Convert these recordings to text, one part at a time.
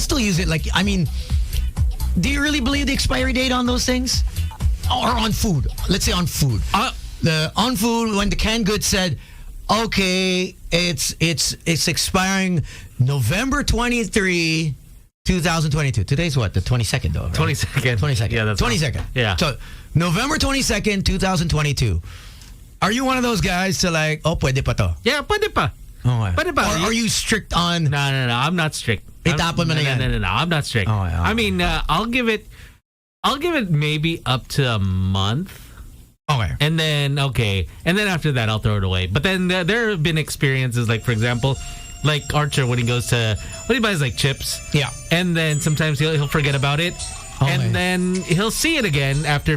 still use it. Like, I mean, do you really believe the expiry date on those things? Or on food? Let's say on food. On food, when the canned goods said, okay, it's expiring November 23, 2022. Today's what? The 22nd, though. Right? 22nd. Yeah, that's 22nd. Yeah. So November 22nd, 2022. Are you one of those guys to like, oh, pwede pa to? Yeah, pwede pa. Oh, Pwede pa. Or are you strict on? No. I'm not strict. Itapon mo na yan. No. I'm not strict. Oh, yeah. I mean, I'll give it maybe up to a month. Okay. And then after that, I'll throw it away. But then there have been experiences, like, for example, like Archer, when he buys like chips. Yeah. And then sometimes he'll forget about it. Okay. And then he'll see it again after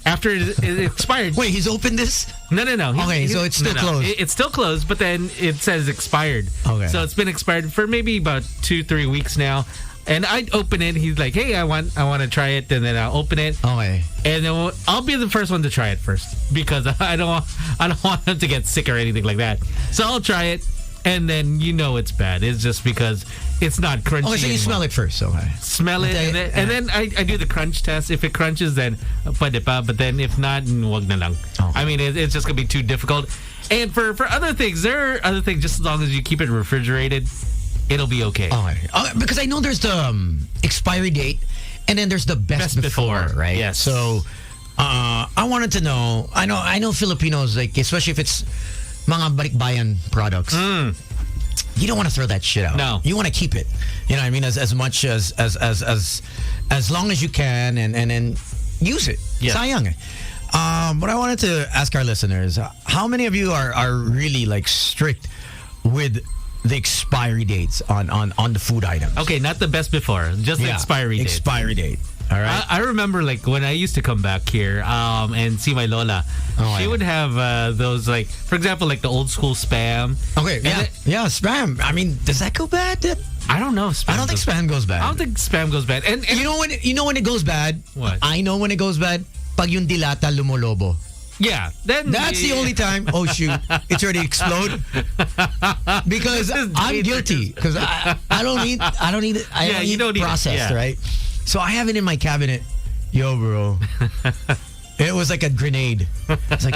after it expired. Wait, he's opened this? No. Okay, so it's still closed. It's still closed, but then it says expired. Okay. So it's been expired for maybe about 2-3 weeks now. And I'd open it. He's like, "Hey, I want to try it," and then I'll open it. Okay. And then I'll be the first one to try it first because I don't want him to get sick or anything like that. So I'll try it, and then it's bad. It's just because it's not crunchy. Okay, so you smell it first. Okay. Smell it, and then I do the crunch test. If it crunches, then pwede pa. But then if not, wag na lang. Okay. I mean, it's just gonna be too difficult. And for other things, there are other things. Just as long as you keep it refrigerated, it'll be okay. Because I know there's the expiry date, and then there's the best before, right? Yes. So, I wanted to know. I know Filipinos, like, especially if it's mga balikbayan products. You don't want to throw that shit out. No. You want to keep it. You know what I mean? As much as long as you can, and then use it. Yeah. Sayang. But I wanted to ask our listeners, how many of you are really like strict with the expiry dates on the food items? Okay, not the best before, just the expiry date. Expiry date. All right. I remember, like, when I used to come back here and see my Lola, she would have those, like, for example, like the old school Spam. Okay, yeah, Spam. I mean, does that go bad? I don't know. I don't think Spam goes bad. I don't think Spam goes bad. And you know when it goes bad? What? I know when it goes bad. Pag yung dilata lumolobo. Yeah, then that's the only time. Oh shoot, it's already explode. Because I'm guilty. Because I don't need it. You don't need processed, right? So I have it in my cabinet. Yo, bro. It was like a grenade. It's like,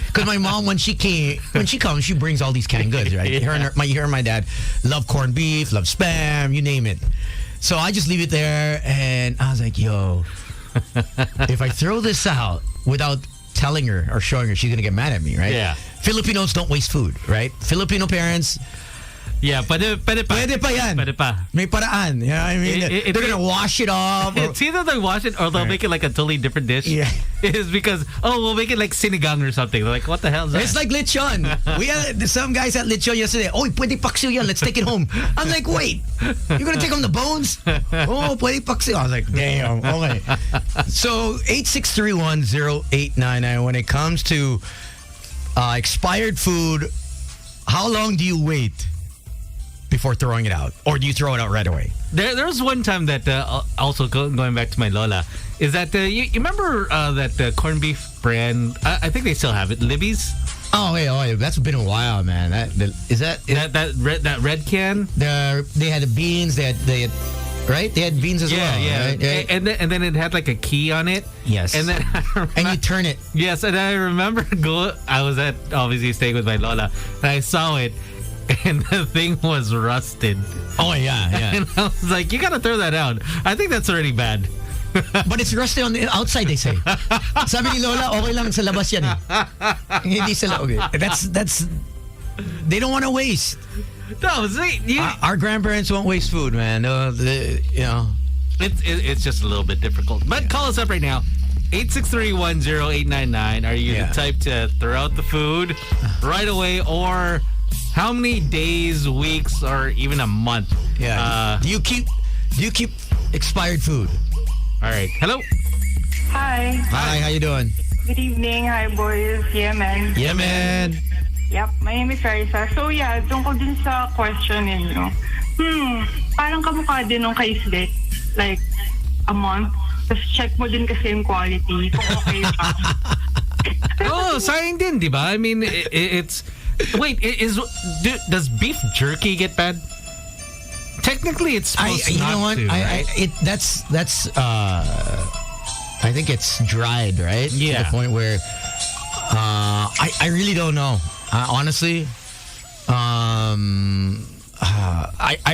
because my mom, when she comes, she brings all these canned goods, right? Her and my dad love corned beef, love Spam, you name it. So I just leave it there, and I was like, yo, if I throw this out without telling her or showing her, she's gonna get mad at me, right? Yeah. Filipinos don't waste food, right? Filipino parents. Yeah, pwede pa. Pwede pa yan. Pwede pa. May paraan. You know what I mean? They're going to wash it off. It's either they wash it or they'll make it like a totally different dish. Yeah. It's because, we'll make it like sinigang or something. They're like, what the hell is that? It's like lechon. We had some guys at lechon yesterday. Oh, pwede paksiw yan. Let's take it home. I'm like, wait. You're going to take home the bones? Oh, pwede paksiw. I was like, damn. Okay. So, 86310899. When it comes to expired food, how long do you wait before throwing it out, or do you throw it out right away? There was one time that also going back to my Lola, is that you remember that corned beef brand? I think they still have it, Libby's. Oh wait, that's been a while, man. That red can? They had the beans. They had right. They had beans as well. Yeah. Right? And then it had like a key on it. Yes. And then and you turn it. Yes, and I remember I was obviously staying with my Lola, and I saw it. And the thing was rusted. Oh, yeah. And I was like, you gotta throw that out. I think that's already bad. But it's rusted on the outside, they say. Sabi ni Lola, okay lang sa labas yan eh. Hindi sa loob. That's they don't want to waste. No, see, our grandparents won't waste food, man. It's just a little bit difficult. But call us up right now. 863-10-899. Are you the type to throw out the food right away, or how many days, weeks, or even a month? Yeah. Do you keep expired food? All right. Hello. Hi. Hi. How you doing? Good evening. Hi, boys. Yeah, man. Yeah, man. Yep. My name is Raisa. So, yeah, tungkol din sa question ninyo. Parang kamukha din nung kay Slick. Like, a month. Tapos check mo din kasi yung quality. Kung okay pa. Sayang din, di ba? I mean, it's... Wait, does beef jerky get bad? Technically, it's supposed you not know what? to, right? That's I think it's dried, right? Yeah. To the point where I really don't know. Honestly, I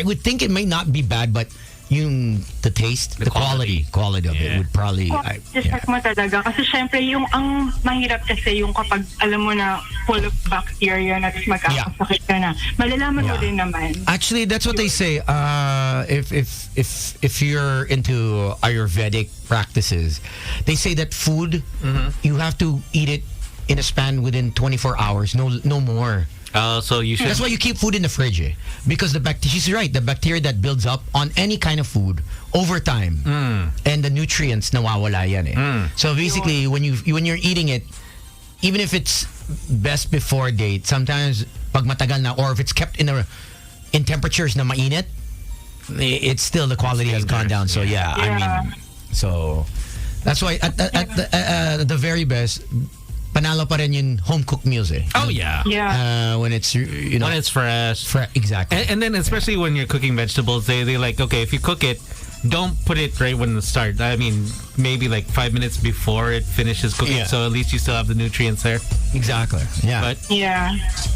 would think it may not be bad, but the taste, the quality of it would probably. Check mo talaga. Kasi syempre, ang mahirap kasi yung kapag alam mo na full of bacteria na magkakasakit ka na. Malalaman mo din naman. Actually, that's what they say. If you're into Ayurvedic practices, they say that food, you have to eat it in a span within 24 hours, no more. So you should. That's why you keep food in the fridge, because she's right. The bacteria that builds up on any kind of food over time, and the nutrients nawawala yan. So basically, when you're eating it, even if it's best before date, sometimes pag matagal na, or if it's kept in temperatures na mainit, it's still the quality has gone down. So I mean, so that's why at the very best, panalo pa rin yung home cooked meals Oh yeah. When it's when it's fresh. Exactly. And then especially when you're cooking vegetables, they like, okay, if you cook it, don't put it right when it starts. I mean, maybe like 5 minutes before it finishes cooking, so at least you still have the nutrients there. Exactly. Yeah.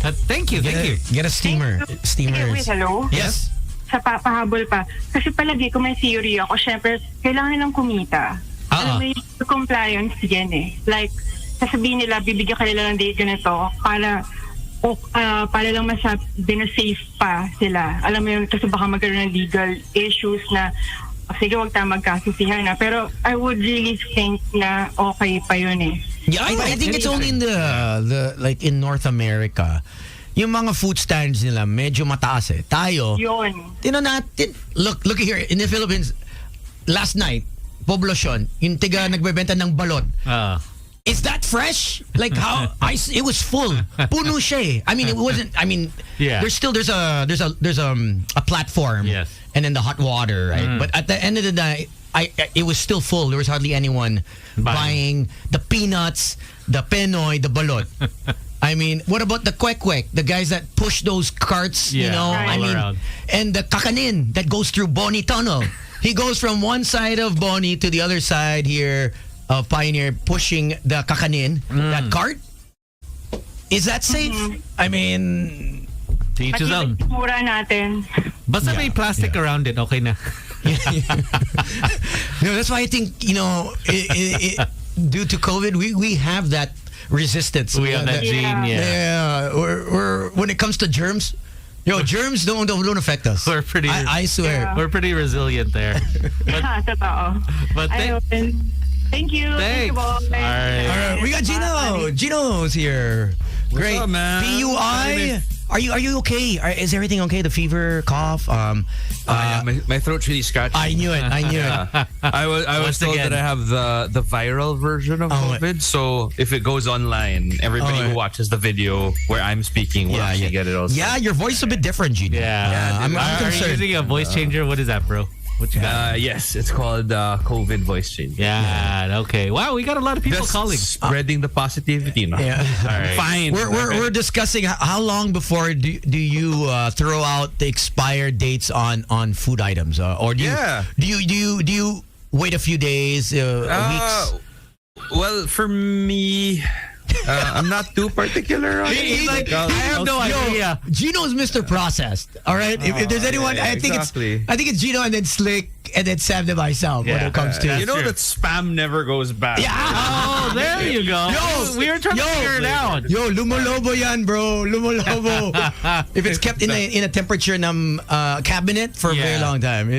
But thank you. Get a steamer. Wait, hello? Yes. Sa pahabol pa. Kasi palagi ko may theory ako, syempre, kailangan ng kumita. Alam mo yung compliance yan Like, sasabihin nila, bibigyan ka nila ng date ganito para lang masabi na safe pa sila. Alam mo yun, kasi baka magkaroon ng legal issues na sige, wag tayo magkasisihan na. Pero I would really think na okay pa yun Yeah, I think it's only in the like in North America. Yung mga food standards nila medyo mataas Tayo, yun. Natin, look here, in the Philippines, last night, poblasyon, yung tiga nagbebenta ng balot. Is that fresh? Like how it was full. Puno siya I mean, it wasn't. I mean, there's a platform. Yes. And then the hot water, right? But at the end of the day, it was still full. There was hardly anyone buying the peanuts, the penoy, the balot. I mean, what about the kwek-kwek? The guys that push those carts, I mean, around. And the kakanin that goes through Boni Tunnel. He goes from one side of Boni to the other side here of Pioneer, pushing the kakanin, that cart. Is that safe? I mean, to each his own. Mura natin. Basta may plastic around it, okay na. That's why I think, due to COVID, we have that resistance. We have that gene, or when it comes to germs, germs don't affect us. We're pretty. I swear, we're pretty resilient there. But thank you. Thanks. All right. We got Gino. Gino's here. Great. What's up, man? PUI. Are you okay? Is everything okay? The fever, cough. My throat's really scratchy. I knew it. I was told again. that I have the viral version of COVID. So if it goes online, everybody who watches the video where I'm speaking will actually get it also. Yeah, your voice is a bit different, Gino. I'm Are you concerned. using a voice changer? What is that, bro? What you got? Yes, it's called COVID voice change. Yeah, okay. Wow, we got a lot of people Just calling. spreading the positivity. No? Yeah. All right. Fine. We're discussing how long before do you throw out the expired dates on food items, or do you wait a few days, weeks? Well, for me, I'm not too particular on He's it. like, I have no idea. Gino's Mr. Processed. All right. If there's anyone, I think it's Gino and then Slick and then Sam to myself when it comes to you know that spam never goes bad. Yeah. Oh, there you go. We were trying to figure it out. Lumolobo yan, bro. Lumolobo. If it's kept in a temperature cabinet for a very long time,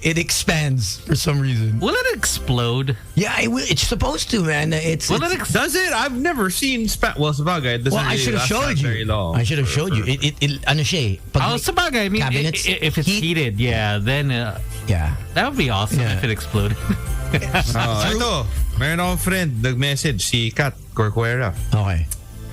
it expands for some reason. Will it explode? Yeah, it's supposed to, man. Does it? I've never seen spam. Well, sabagay, it doesn't I should have showed you. Very long. I should have showed you. Ano siya Sabagay. I mean, cabinets, if it's heated, then that would be awesome if it exploded. Ito, meron akong friend, nag-message, si Kat Corcuera. Okay.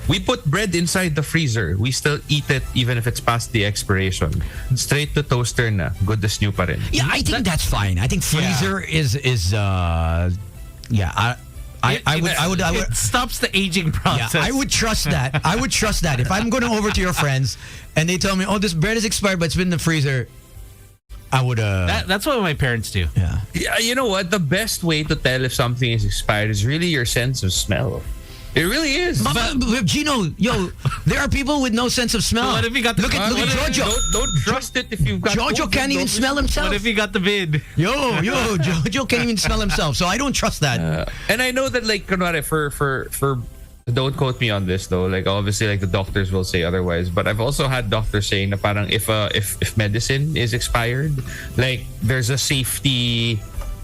We put bread inside the freezer. We still eat it even if it's past the expiration. Straight to toaster na. Good as new pa rin. Yeah, I think that's fine. I think freezer is I would it stops the aging process. Yeah, I would trust that. If I'm going over to your friends and they tell me, "Oh, this bread is expired but it's been in the freezer," I would. That's what my parents do. Yeah, you know what? The best way to tell if something is expired is really your sense of smell. It really is. But Gino, there are people with no sense of smell. What if you got the look at Jojo? Don't trust it if you've got. Jojo can't even smell himself. What if he got the vid? Jojo can't even smell himself. So I don't trust that. And I know that, like, for don't quote me on this though. Like, obviously, like the doctors will say otherwise. But I've also had doctors saying that parang if medicine is expired, like there's a safety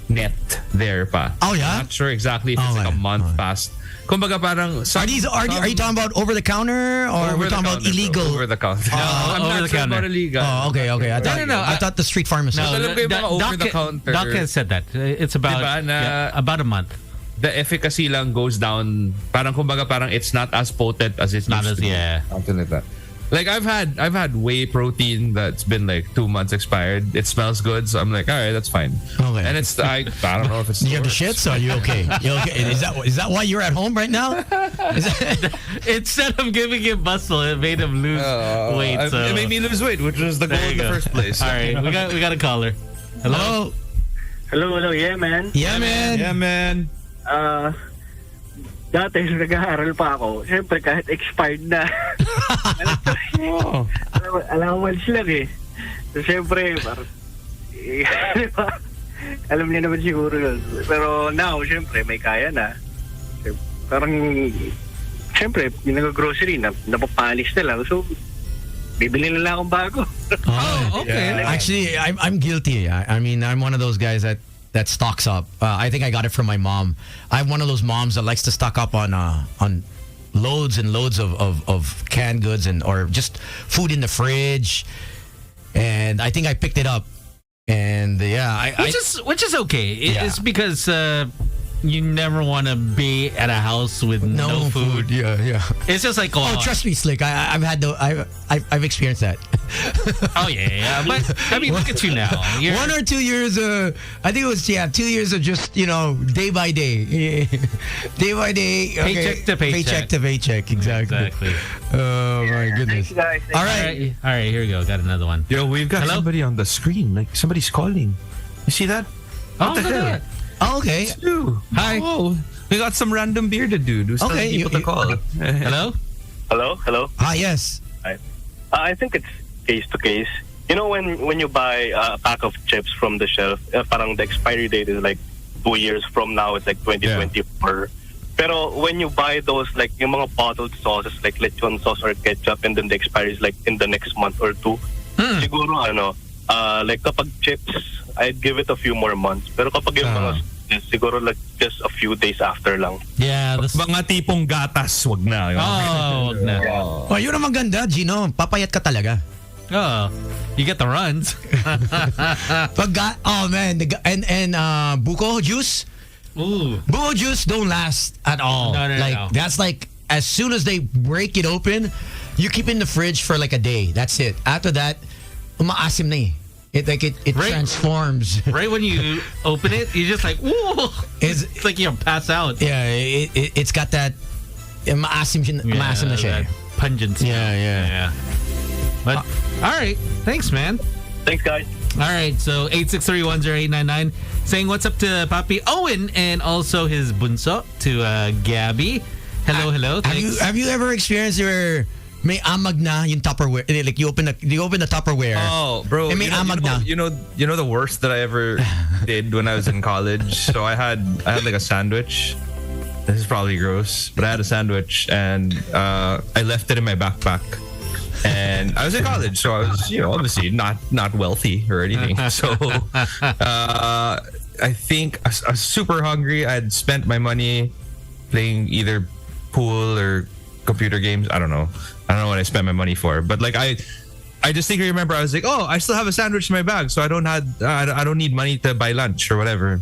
net there pa. Oh yeah. I'm not sure exactly if it's like a month past. Kumbaga parang are you talking about over the counter or we're talking about illegal? Over the counter. No, I'm over not the sure counter. about illegal. Oh, okay. I thought the street pharmacy. No, over the counter. Doc has said that. It's about about a month. The efficacy lang goes down. Parang kumbaga parang it's not as potent as it's not used as to be. yeah. Something like that. Like I've had whey protein that's been like 2 months expired. It smells good, so I'm like, all right, that's fine. Okay. And it's I don't know if it's. You have the shits? Are you okay? You okay? Is that why you're at home right now? Instead of giving him muscle, it made him lose weight. So. It made me lose weight, which was the goal in the first place. All right, we got a caller. Hello. Hello. Yeah, man. Yeah, man. Dati, nag-aaral pa ako. Siyempre, kahit expired na. Allowance lang eh. So, siyempre, parang, alam niya naman siguro yun. Pero now, siyempre, may kaya na. Parang, siyempre, yung nag-grocery, napapalis na lang. So, bibili na lang akong bago. Oh, okay. Yeah. Actually, I'm guilty. I mean, I'm one of those guys that stocks up. I think I got it from my mom. I'm one of those moms that likes to stock up on loads and loads of canned goods or just food in the fridge. And I think I picked it up. And which is okay. It's because you never want to be at a house with no food. Yeah. It's just like trust me, Slick. I've experienced that. Oh yeah. But I mean, look at you now. 1 or 2 years. I think it was 2 years of just day by day, day by day, paycheck to paycheck. Exactly. Oh my goodness. Thanks, guys. All right. Here we go. Got another one. Yo, we've got somebody on the screen. Like somebody's calling. You see that? What the hell? Oh, okay. Hi. Oh, we got some random bearded dude who's telling people to call. Hello? Hello? Hi, yes. Hi. I think it's case to case. You know, when you buy a pack of chips from the shelf, parang the expiry date is like 2 years from now. It's like 2024. Yeah. Pero when you buy those, like yung mga bottled sauces, like lechon sauce or ketchup, and then the expiry is like in the next month or two, siguro like kapag chips, I'd give it a few more months. Pero kapag yung mga siguro like just a few days after lang. Yeah. Mga tipong gatas, wag na. Wag na. Oh, yun ang maganda, Gino. Papayat ka talaga. Oh, you get the runs. Oh man, and buko juice. Ooh. Buko juice don't last at all. No. That's like as soon as they break it open, you keep it in the fridge for like a day. That's it. After that, umaasim na eh. It transforms. Right when you open it, you're just like, whoa. It's like you'll pass out. Yeah, it's got that maasim na siya. That pungency. Yeah. But all right, thanks, man. Thanks, guys. All right, so 863-10899 saying what's up to Papi Owen and also his bunso to Gabby. Hello. Thanks. Have you ever experienced where may amag na yung Tupperware? Like you open the Tupperware. Oh, bro. May amag na. You know the worst that I ever did when I was in college. So I had like a sandwich. This is probably gross, but I had a sandwich and I left it in my backpack. And I was in college, so I was, obviously not wealthy or anything. So I think I was super hungry. I had spent my money playing either pool or computer games. I don't know what I spent my money for. But like I just think I remember I was like, oh, I still have a sandwich in my bag, so I don't need money to buy lunch or whatever.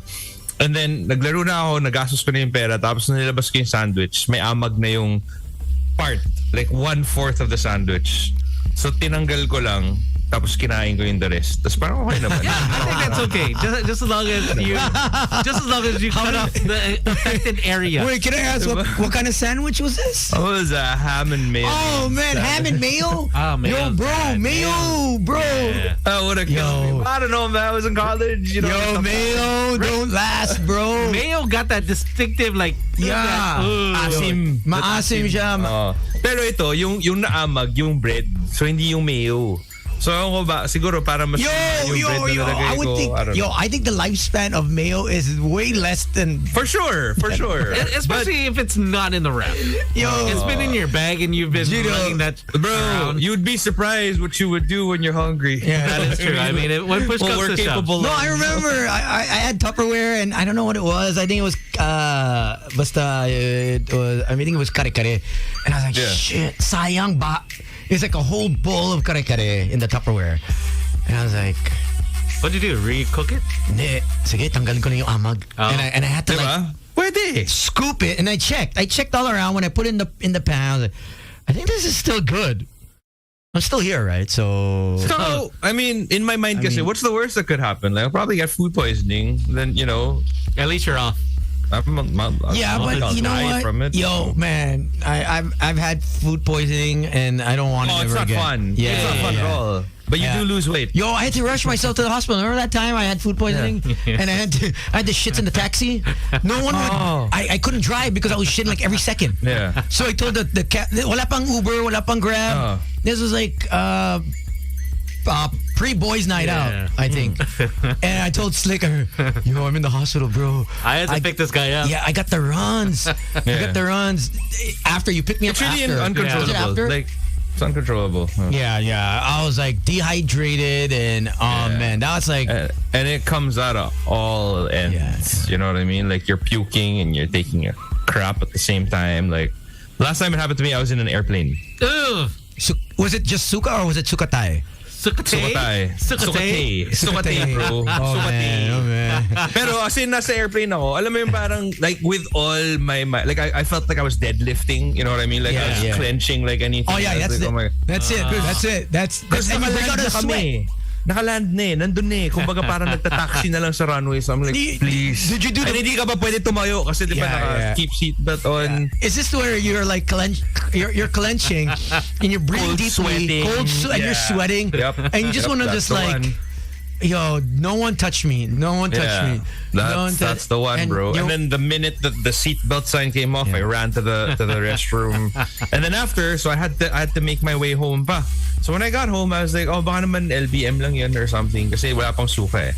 And then naglaro na ako, nagastos ko na yung pera, tapos nilabas ko yung sandwich, may amag na yung part, like 1/4 of the sandwich. So tinanggal ko lang, tapos kinain ko yung the rest. Tapos parang okay naman. Yeah, I think that's okay. Just as long as you cut off the affected area. Wait, can I ask what kind of sandwich was this? It was a ham and mayo. Oh man, ham and mayo? Oh, Yo, bro, bad, mayo, bro. Yeah. I would have killed me. I don't know, man. I was in college. You know, Yo, mayo, don't last, bro. Mayo got that distinctive like asim. Maasim siya. Pero ito, yung naamag, yung bread. So, hindi yung mayo. So, ako ba, siguro para mas yung bread na nalagay I would ko. think, I think the lifespan of mayo is way less than... For sure. Especially if it's not in the wrap. It's been in your bag and you've been running that Bro, around. you'd be surprised what you would do when you're hungry. Yeah, That is true. I mean, when push comes to shove. No, I remember I had Tupperware and I don't know what it was. I think it was basta it was, I think it was kare-kare. And I was like, shit, sayang ba? It's like a whole bowl of kare-kare in the Tupperware. And I was like, What'd you do? Recook it? hindi, sige, tanggalin ko na yung amag. And I had to Diba? Pwede. scoop it and I checked all around when I put it in the pan. I was like, I think this is still good. I'm still here, right? So, I mean, in my mind, kasi, what's the worst that could happen? Like, I'll probably get food poisoning. Then, you know, At least you're off. but you know what? From it. Yo, man, I've had food poisoning and I don't want it ever it's not again. fun. Yeah, it's not fun at all. But you do lose weight. Yo, I had to rush myself to the hospital. Remember that time I had food poisoning and I had the shits in the taxi. No one would. I couldn't drive because I was shitting like every second. Yeah. So I told the cab, wala pang Uber, wala pang Grab. This was like pre-boys night out, I think. And I told Slicker, yo, I'm in the hospital, bro. I had to pick this guy up. Yeah, I got the runs. I got the runs. After you picked me up, It's really after. uncontrollable. Was it after? Like, it's uncontrollable. Yeah. I was like dehydrated and man, that was like and it comes out of all ends. You know what I mean? Like you're puking and you're taking a crap at the same time. Like last time it happened to me, I was in an airplane. Ugh. Was it just suka or was it sukatay? Sukatay, bro. Oh man. Pero as in, nasa airplane ako, alam mo yung parang, like, with all my like, I felt like I was deadlifting, you know what I mean? Like, I was clenching like anything. Oh yeah, that's like, it. That's it. That's it. That's and you break out a sweat. Nakaland na eh. Nandun na eh. Kumbaga parang nagta-taxi na lang sa runway. So I'm like, please. Did you do and hindi ka ba pwede tumayo kasi di ba naka-keep seatbelt on. Is this where you're like you're clenching and you're breathing deeply, and you're sweating, and you just want to just like, yo, no one touch me. No one touch me. That's the one, bro. And then the minute that the seatbelt sign came off, I ran to the restroom. And then after, so I had to make my way home pa. So when I got home, I was like, oh, baka naman LBM lang yan or something kasi wala pang suka eh.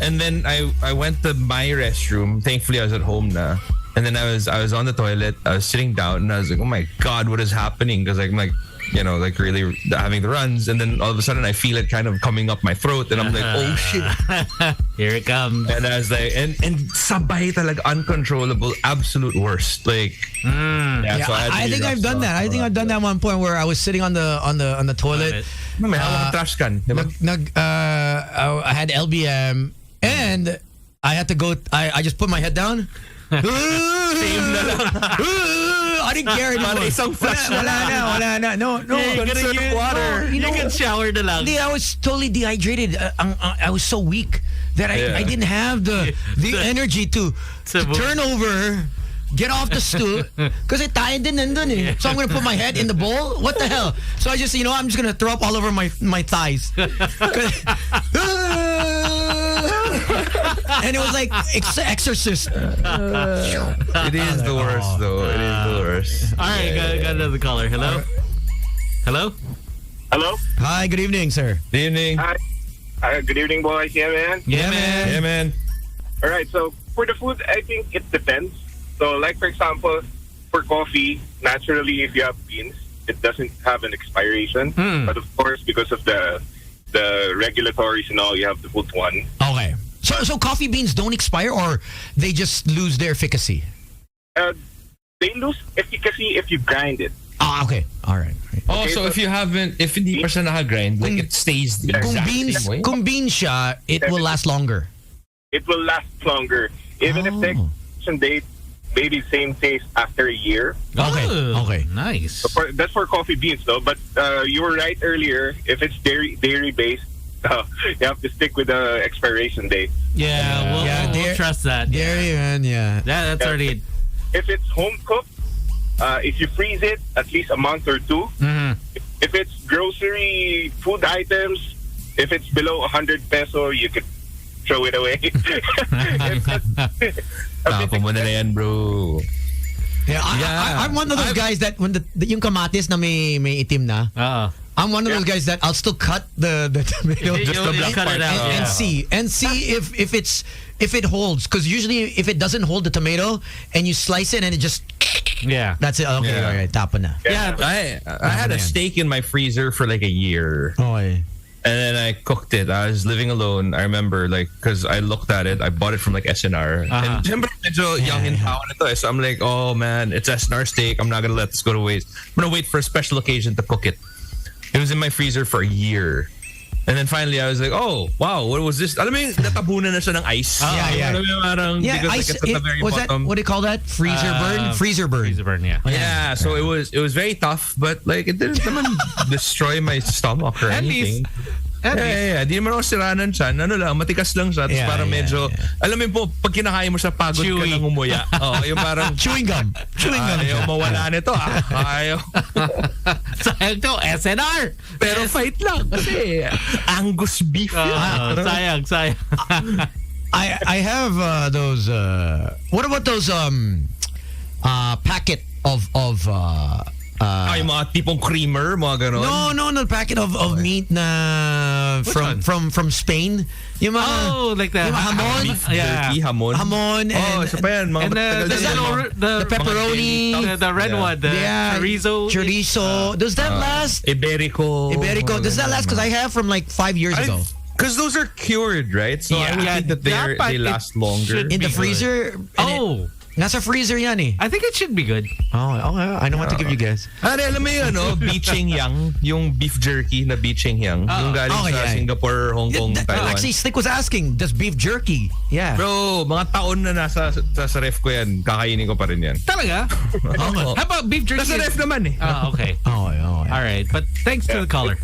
And then I went to my restroom. Thankfully, I was at home na. And then I was on the toilet. I was sitting down and I was like, oh my God, what is happening? Because I'm like, you know, like really having the runs. And then all of a sudden I feel it kind of coming up my throat. And I'm like, oh shit. Here it comes. And I was like, and sabay talaga, uncontrollable, absolute worst. Like, so I think I've done that. I think I've done that one point where I was sitting on the toilet. May hawak ng trash can, di ba? I had LBM and I had to go. I just put my head down. Same na lang. I didn't care anymore. Wala na. No. You conserve water. You can shower na lang. I was totally dehydrated. I was so weak that I didn't have the energy to turn over, get off the stool, because I tired din nandun eh. So I'm gonna put my head in the bowl. What the hell? So I just, I'm just gonna throw up all over my thighs. And it was like Exorcist. It is the worst, though. It is the worst. All right, got another caller. Hello? Hello? Hi, good evening, sir. Good evening. Hi. Good evening, boys. Yeah, man. Yeah, man. Yeah, man. All right, so for the food, I think it depends. So, like, for example, for coffee, naturally, if you have beans, it doesn't have an expiration. But, of course, because of the regulatories and all, you have to put one. Okay. So coffee beans don't expire or they just lose their efficacy? They lose efficacy if you grind it. Okay. All right. Oh, okay, so if hindi pa siya naka-grind, like it stays the exact same way? Kung beans siya, it will last longer. It will last longer. Even if the expiration date maybe same taste after a year. Okay. Nice. That's for coffee beans, though. But you were right earlier. If it's dairy based, you have to stick with the expiration date. Yeah, we'll trust that. Dairy, man, yeah. That's already. If it's home cooked, if you freeze it at least a month or two. Mm-hmm. If it's grocery food items, if it's below 100 peso, you could throw it away. Tapon mo na yan, bro. Yeah, I'm one of those guys that when yung kamatis na may itim na, I'm one of those guys that I'll still cut the tomato just the black part out and see if it holds, because usually if it doesn't hold the tomato and you slice it and it just that's it. Okay, all right, tapon na. Yeah, I had a steak in my freezer for like a year. Okay. And then I cooked it. I was living alone. I remember, like, because I looked at it. I bought it from, like, SNR. And siyempre, medyo young in town ito. So I'm like, oh, man, it's SNR steak. I'm not going to let this go to waste. I'm going to wait for a special occasion to cook it. It was in my freezer for a year. And then finally, I was like, oh, wow, what was this? Alam mo yung natabunan na siya ng ice? Yeah. Alam mo yung parang, because ice, like, it's at the very was bottom. that, what do you call that? Freezer burn? Freezer burn. Freezer burn, yeah. Yeah, so it was very tough, but like it didn't naman destroy my stomach or anything. Yeah. Di naman ako siranan siya. Ano lang, matikas lang siya. Tapos parang medyo, alam mo po, pag kinakain mo siya, pagod ka nang umuya. Yung parang, chewing gum. Ayaw mawala nito, Ayaw. Sayang to, SNR! Pero fight lang. Kasi, Angus beef sayang. I have those, what about those packet of yung mga tipong creamer, mga ganon? No, packet of meat na from Spain. Yung mga, like the hamon. Jerky, hamon. And, isa pa yan. Mga the pepperoni. The red one. The chorizo. Does that last? Iberico. Does that last? Because I have from like 5 years ago. Because those are cured, right? So I would think that they last longer. In the freezer? Nasa freezer yan eh. I think it should be good. I know what to give you guys. Alam mo yung bicheng yang, yung beef jerky na bicheng yang, yung galing sa Singapore, Hong Kong, Taiwan. Actually, Slick was asking, does beef jerky? Yeah. Bro, mga taon na nasa sa ref ko yan, kakainin ko pa rin yan. Talaga? How about beef jerky? Nasa ref naman eh. Okay. All right, but thanks to the caller.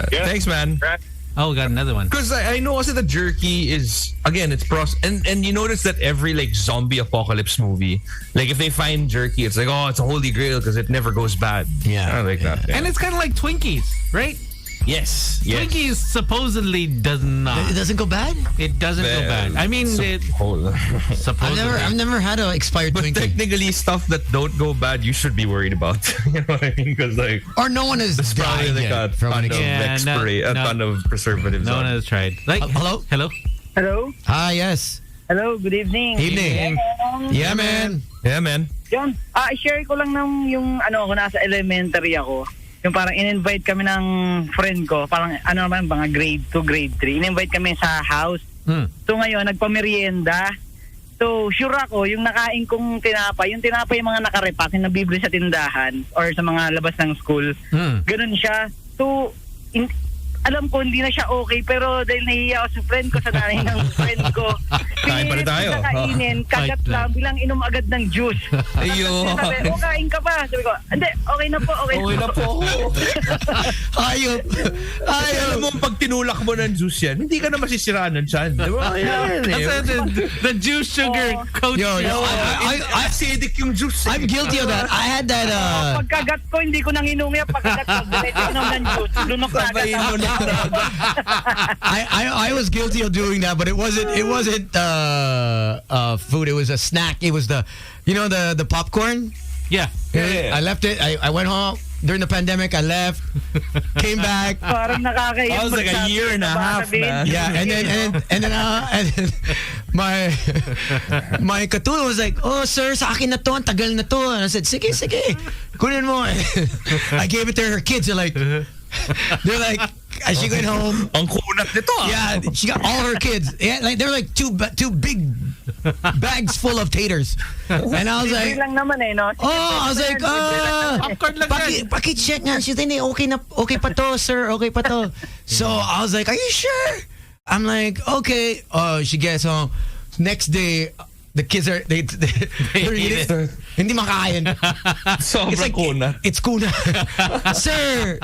Thanks, man. Oh, got another one. Because I know also the jerky is, again, it's processed. And you notice that every like zombie apocalypse movie, like if they find jerky, it's like, oh, it's a holy grail because it never goes bad. Yeah. I like that. Yeah. And it's kind of like Twinkies, right? Yes. Twinkies supposedly does not. It doesn't go bad? It doesn't go bad. I mean, supposedly. I've never had an expired Twinkie. But technically, stuff that don't go bad, you should be worried about. You know what I mean? Because like, or no one has died like yet a ton of ton of preservatives. No one has tried. Like, hello. Hi, yes. Hello, good evening. Evening. Yeah, man. Yun, i-share ko lang ng yung ako nasa elementary ako. Yung parang in-invite kami ng friend ko, parang naman, mga grade 2, grade 3. In-invite kami sa house. So ngayon, nagpamerienda. So sure ako, yung nakain kong tinapay, yung mga nakarepack, yung nabibili sa tindahan or sa mga labas ng school, ganun siya. So, alam ko hindi na siya okay, pero dahil nahihiya ako sa friend ko, sa nanay ng friend ko, kain pa rin tayo. Kainin, kagat lang, bilang inom agad ng juice. Ayun. Sabi, kain ka pa. Sabi ko, hindi, okay na po. Ayop. Alam mo, pag tinulak mo ng juice yan, hindi ka na masisiraan ng tiyan. Di ba? The juice sugar coat. Acidic yung juice. I'm guilty of that. I had that. Pagkagat ko, hindi ko nang inom yan. Pagkagat ko, inom ng juice. Lunok na agad. I was guilty of doing that, but it wasn't food. It was a snack. It was the popcorn. Yeah. I left it. I went home during the pandemic. I left, came back. Parang nakakaiyak. I was like a year and a half, man. Yeah, and then my katulong was like, "Oh, sir, sa akin na to, ang tagal na to." And I said, "Sige, kunin mo." I gave it to her kids. They're like, as she went home. Ang kunat nito. Yeah, she got all her kids. Yeah, like they were like two big bags full of taters. And I was like, lang naman no? I was like, paki-check nga. She said, okay pa to, sir, okay pa to. So I was like, are you sure? I'm like, okay. She gets home. Next day, the kids are they're eating it. Hindi makain. Sobrang kuna. It's kuna. sir,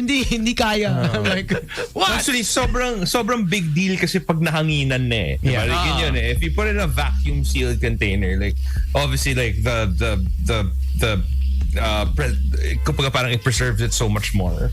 hindi kaya. I'm like, what? Actually, sobrang big deal kasi pag nahanginan na eh. Yeah. Like, yun eh. If you put it in a vacuum sealed container, like obviously like kumbaga parang it preserves it so much more.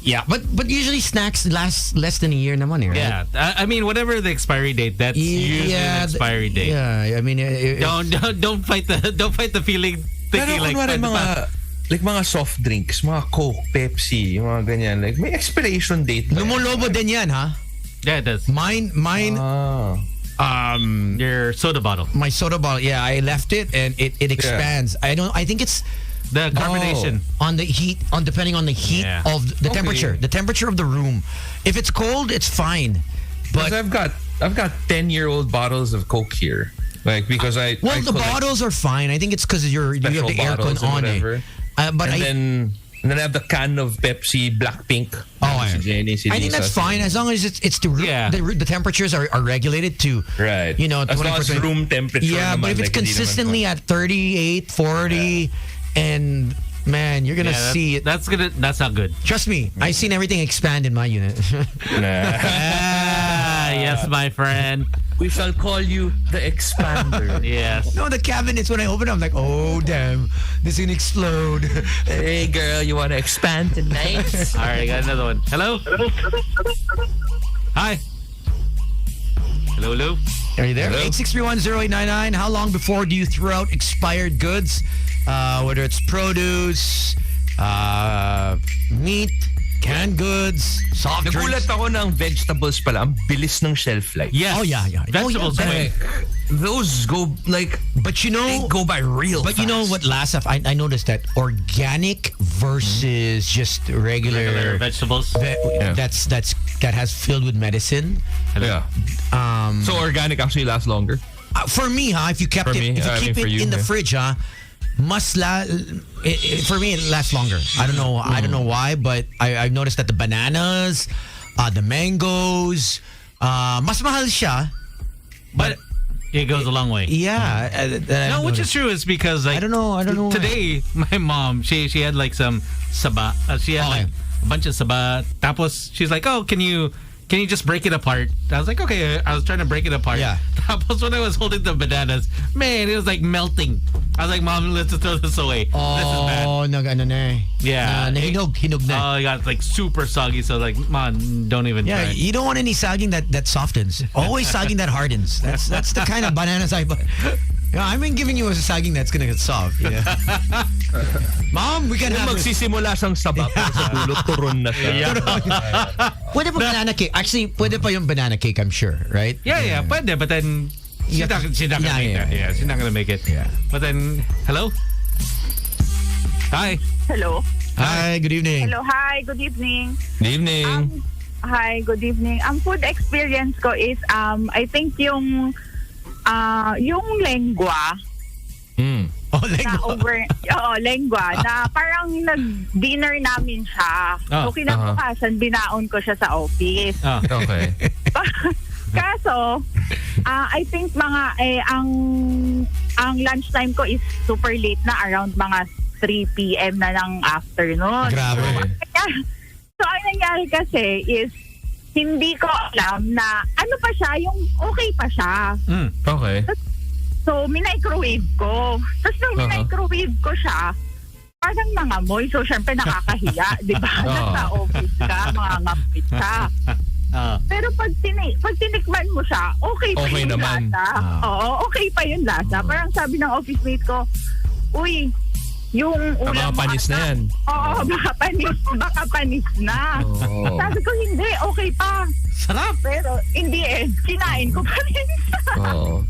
Yeah, but usually snacks last less than a year naman, right? Yeah, I mean, whatever the expiry date, that's usually the expiry date. Yeah, I mean, Don't fight the feeling. Thinking Pero like mga soft drinks, mga Coke, Pepsi, yung mga ganyan, like may expiration date. Lumolobo din yan, ha? Yeah, it does. Mine. Your soda bottle. My soda bottle. Yeah, I left it and it expands. Yeah. I think it's the carbonation on the heat, depending on the heat of the temperature, the temperature of the room. If it's cold, it's fine. But I've got 10-year-old bottles of Coke here, like because I the bottles are fine. I think it's because you have the aircon on it. But then I have the can of Pepsi Blackpink. I think that's fine as long as it's the temperatures are regulated to right. You know, as long as room temperature. Yeah, but if it's consistently at 38, 40, and man, you're gonna see it. That's not good. Trust me, I've seen everything expand in my unit. Yes, my friend. We shall call you the expander. Yes. No, the cabinets, when I open it, I'm like, oh, damn, this is going to explode. Hey, girl, you want to expand tonight? All right, got another one. Hello? Hi. Hello? Are you there? Hello? 8631089. How long before do you throw out expired goods? Whether it's produce, meat, canned goods, soft drinks. Nagulat ako ng vegetables pala. Ang bilis ng shelf life. Yes. Oh, yeah. Vegetables. Those go like... But you know... They go by real fast. You know what, last I noticed that organic versus just regular vegetables. That has filled with medicine. Yeah. So organic actually lasts longer? For me, if you keep it in the fridge, for me it lasts longer. I don't know why, but I've noticed that the bananas, the mangoes, mas mahal siya, but it goes a long way. Yeah. Which is true is because like I don't know. Today my mom she had like some saba. She had like a bunch of saba. Tapos she's like, "Oh, can you just break it apart?" I was like, okay. I was trying to break it apart. Yeah. Tapos when I was holding the bananas, man, it was like melting. I was like, Mom, let's just throw this away. Oh, this is bad. nag-ano na eh. Yeah. Hinog na. Oh, it got like super soggy. So like, Mom, don't even try. You don't want any sagging that softens. Always sagging that hardens. That's the kind of bananas I buy. I've been giving you a sagging that's gonna get soft. Yeah. Mom, we can have magsisimula siyang saba pero sa dulo turon na siya. Pwede pa banana cake. Actually, pwede pa yung banana cake, I'm sure, right? Yeah, pwede, but then she's not gonna make that. Yeah, she's not gonna make it. Yeah. But then, hello? Hi. Hello. Hi, good evening. Hello, hi, good evening. Good evening. Hi, good evening. Ang food experience ko is, I think yung lengua. Oh, lengua. Lengua. Na parang nag-dinner namin siya. So, kinabukasan, binaon ko siya sa office. Okay. Kaso, I think ang lunchtime ko is super late na, around mga 3 p.m. na ng afternoon. Grabe. So, ang nangyari kasi is, hindi ko alam na ano pa siya, yung okay pa siya. Okay. So, minicrowave ko. Tapos nung minicrowave ko siya, parang nangamoy. So, syempre nakakahiya. Di ba? Nasa office ka, mga ngapit ka. Pero pag tinikman mo siya, okay pa yung naman. lasa. Oo, okay pa yung lasa. Parang sabi ng office mate ko, uy, yung ulam baka panis na yan. Oo, baka panis na. Oh. Sabi ko, hindi, okay pa. Sarap. Pero hindi kinain ko pa rin.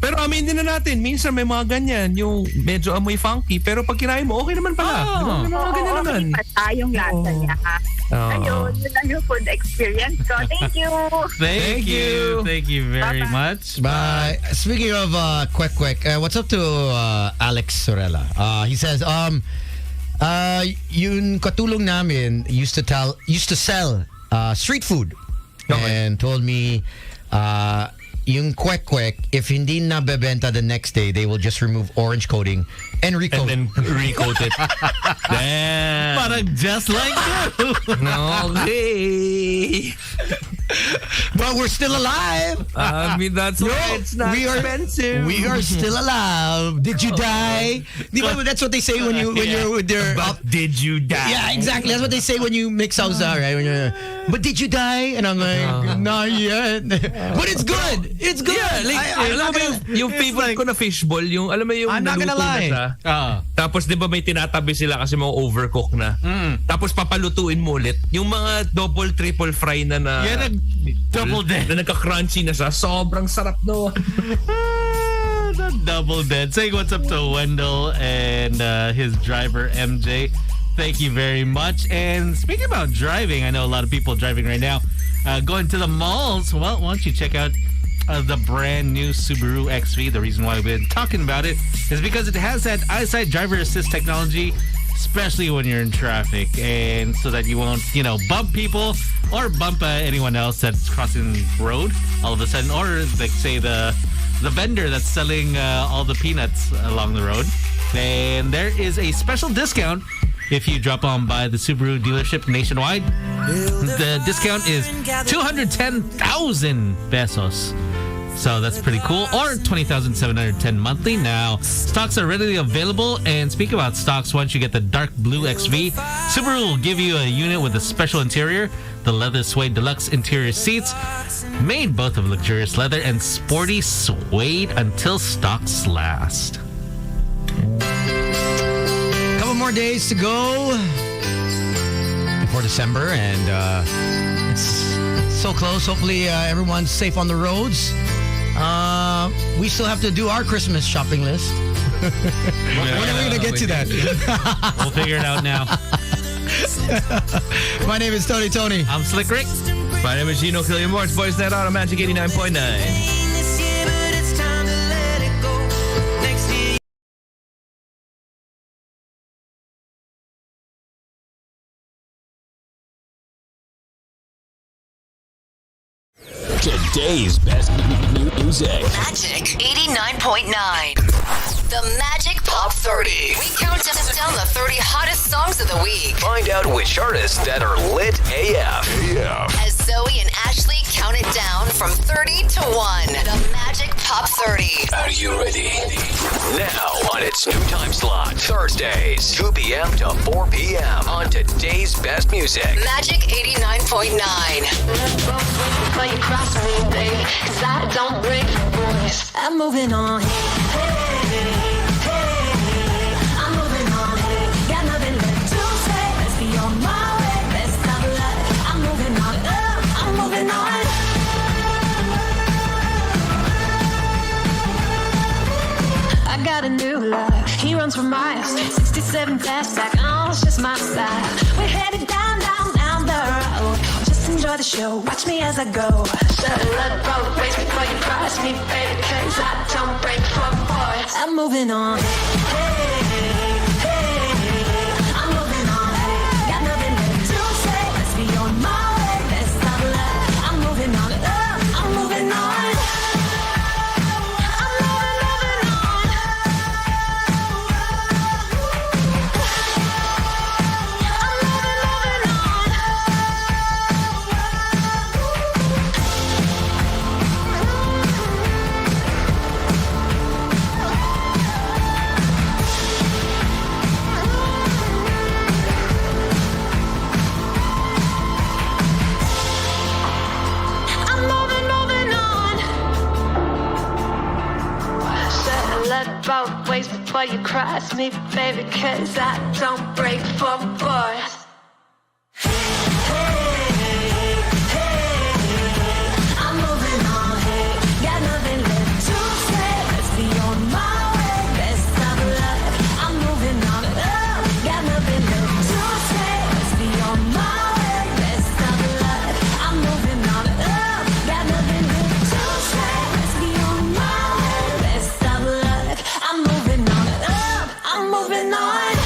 Pero aminin na natin, minsan may mga ganyan, yung medyo amoy funky, pero pag kinain mo, okay naman pala. May mga ganyan naman. Okay pa siya yung lasa niya. Ayun, yun ang yung food experience ko. Thank you. Thank you. Thank you very much. Bye. Speaking of quick, what's up to Alex Sorella? He says, yung katulong namin used to sell street food, and told me yung kwek-kwek, if hindi na bebenta the next day, they will just remove orange coating and recoat. And then recoat it. Damn. Parang just like you. Okay. But we're still alive. I mean, that's why it's not expensive. We are still alive. Did you die? That's what they say when you're with your. But did you die? Yeah, exactly. That's what they say when you mix sauza, right? When you're, but did you die? And I'm like, not yet. But it's good. It's good. Yeah, like, alam mo yung favorite ko na fishball, yung, alam mo yung I'm not gonna naluto lie. na siya. Tapos di ba may tinatabi sila kasi mga overcook na. Tapos papalutuin mo ulit. Yung mga double, triple fry na double dead. Na nagka-crunchy na siya. Sobrang sarap no. The double dead. Saying what's up to Wendell and his driver MJ. Thank you very much. And speaking about driving, I know a lot of people driving right now. Going to the malls. Well, why don't you check out the brand new Subaru XV. The reason why we've been talking about it is because it has that eyesight driver assist technology, especially when you're in traffic, and so that you won't, bump people or bump anyone else that's crossing the road all of a sudden, or like say the vendor that's selling all the peanuts along the road. And there is a special discount if you drop on by the Subaru dealership nationwide. The discount is 210,000 pesos. So that's pretty cool. Or 20,710 monthly. Now, stocks are readily available. And speaking about stocks, once you get the dark blue XV, Subaru will give you a unit with a special interior. The leather suede deluxe interior seats, made both of luxurious leather and sporty suede until stocks last. Couple more days to go before December, and it's so close. Hopefully everyone's safe on the roads. We still have to do our Christmas shopping list. When are we going to get to that? We'll figure it out now. My name is Tony. I'm Slick Rick. My name is Gino Killiamore. It's Voice Net Out on Magic 89.9. Today's best music. Magic 89.9. The Magic Pop 30. We count down the 30 hottest songs of the week. Find out which artists that are lit AF. As Zoe and Ashley count it down from 30 to 1. The Magic Pop 30. Are you ready? Now on its new time slot, Thursdays, 2 p.m. to 4 p.m. on today's best music. Magic 89.9. I'm moving on. I'm moving on. Got nothing left to say. Let's be on my way. Let's stop life. I'm moving on. I'm moving on. I got a new life. He runs for miles. 67 fastback. Oh, it's just my style. We're headed down the road. Just enjoy the show. Watch me as I go. Shuttle up, both ways before you cross me, baby. Cause I don't break for boys. I'm moving on. I'm moving on. Got nothing left to say. Let's be on my way. Let's stop life. I'm moving on. I'm moving on. Both ways before you cross me, baby, cause I don't break for boys. I'm moving on, got nothing left to say. Let's be on my way, let's stop life. I'm moving on, got nothing left to say. Let's be on my way, let's stop life. I'm moving on, got nothing left to say. Let's be on my way, let's stop life. I'm moving on, I'm moving on.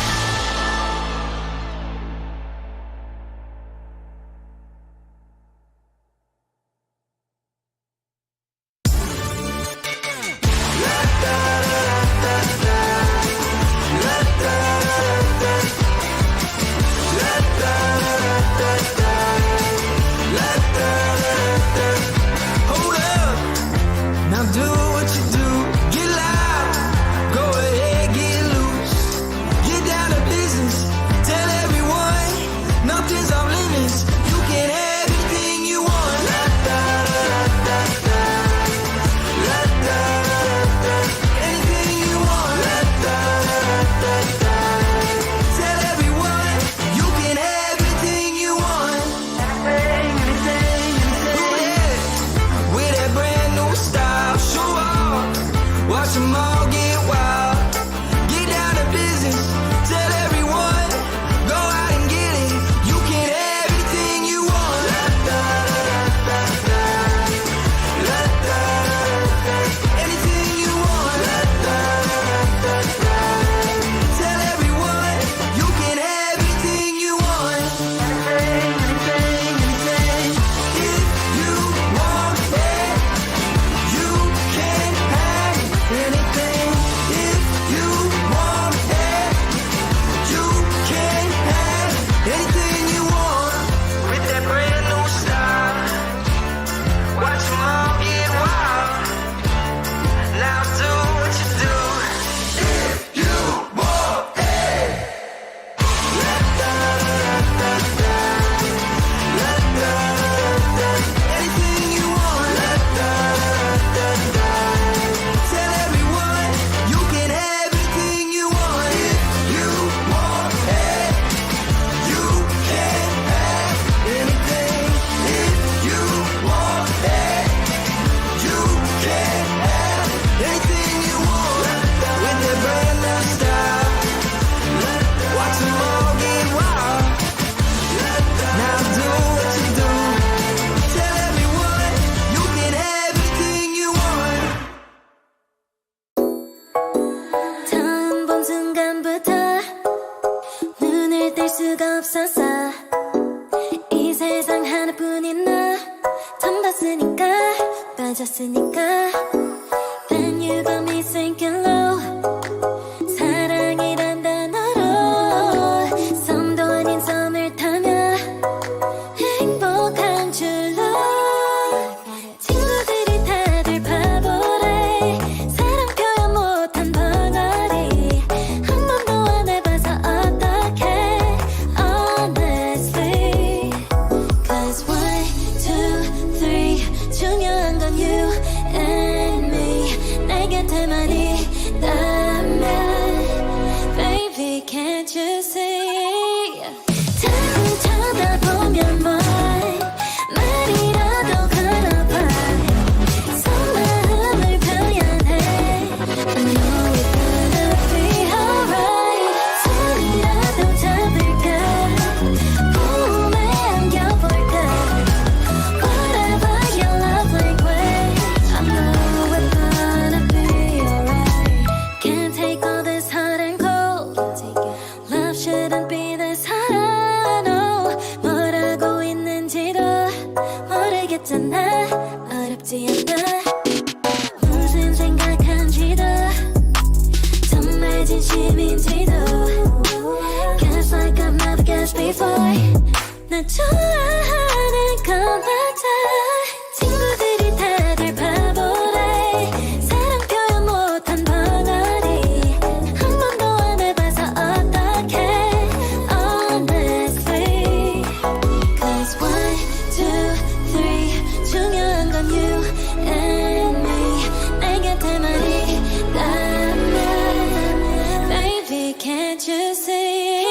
맞았으니까 Then you got me sinking low 사랑이란 단어로 섬도 아닌 섬을 타며 행복한 줄로 친구들이 다들 바보래 사랑 표현 못한 벙어리 한 번도 안 해봐서 어떡해 Honestly Cause 1, 2, 3 중요한 건 you and me 내 곁에만 있다면 Baby can't you see 자꾸 쳐다보면 뭐해 말이라도 걸어봐 속마음을 표현해 I know it's gonna be alright 손이라도 잡을까 몸에 안겨볼까 Whatever your love language I know it's gonna be alright Can't take all this hot and cold Love shouldn't be this hard I know 뭐라고 있는지도 모르겠잖아 어렵지 않아 무슨 생각한지도 정말 진심인지도 Guess like I've never guessed before 날 좋아하는 건 맞아 친구들이 다들 바보래 사랑 표현 못한 벙어리 한 번도 안 해봐서 어떡해 Honestly Cause 1, 2, 3 중요한 건 you and me 내 곁에만 있다면 Baby can't you see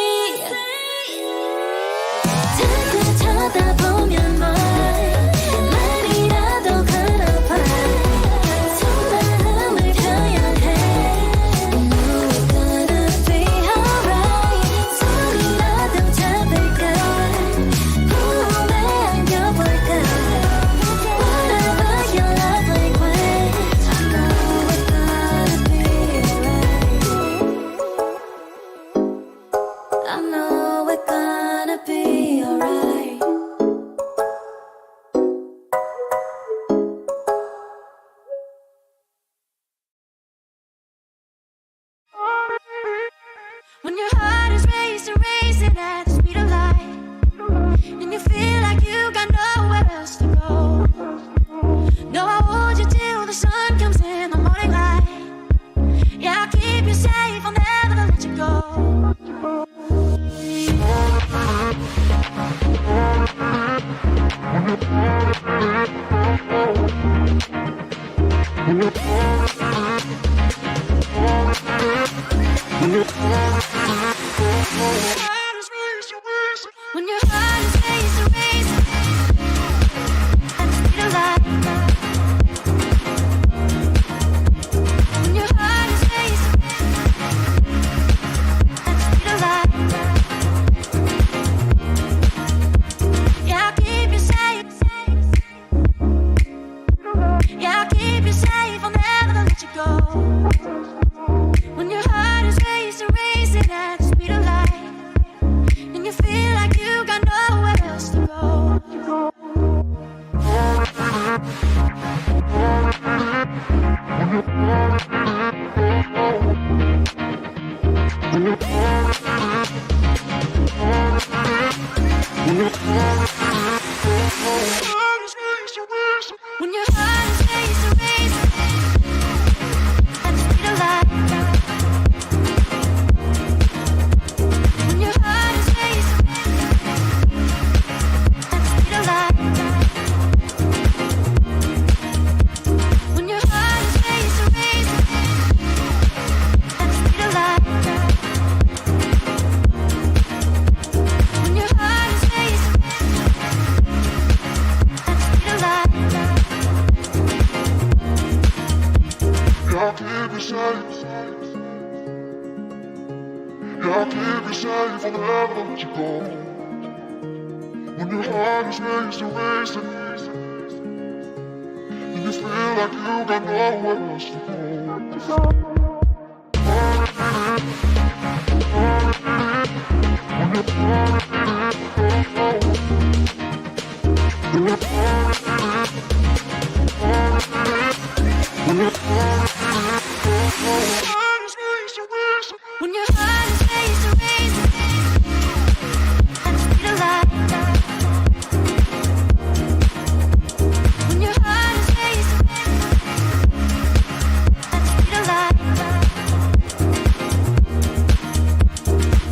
자꾸 쳐다보면 뭐해 말이라도 걸어봐 속마음을 표현해 I know it's gonna be alright 손이라도 잡을까 몸에 안겨볼까 Whatever your love language I know it's gonna be alright I know it's gonna be alright When your heart is racing at the speed of light And you feel like you got nowhere else to go No, I'll hold you till the sun comes in the morning light Yeah, I'll keep you safe, I'll never let you go When your heart is racing at the speed of light When your heart is racing at the speed of light Yeah, I'll keep you safe Yeah, I'll keep you safe, I'll never let you go When your heart is racing at the speed of light And you feel like you got nowhere else to go When your heart is racing at the speed of light When your heart is racing at the speed of light When your heart is racing at the speed of light When your heart is racing at the speed of light I'll keep you safe. I'll keep you safe, I'll never let you go. When your heart is racing and you feel like you got nowhere else to go. When your heart is racing, at the speed of light. When your heart is racing, at the speed of light.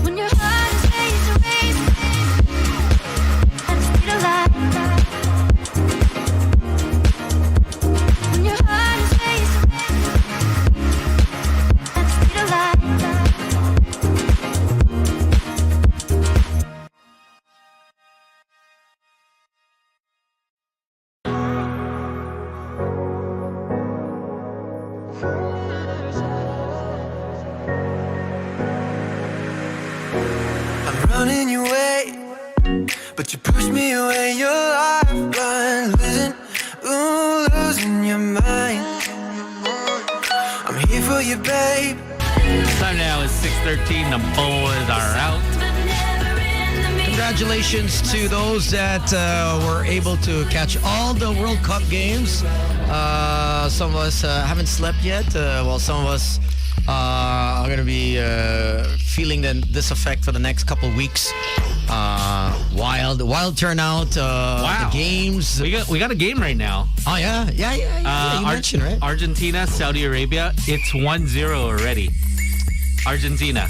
When your heart is racing, at the speed of light. When your heart is racing, at the speed of light. I'm running your way, but you push me away. Your lifeline, losing your mind. I'm here for you, babe. Time now is 6:13. The Boas are out. Congratulations to those that were able to catch all the World Cup games. Some of us haven't slept yet, while some of us are going to be feeling this effect for the next couple weeks. Wild turnout. Wow. The games. We got a game right now. Oh, yeah. You mentioned, right? Argentina, Saudi Arabia. It's 1-0 already. Argentina.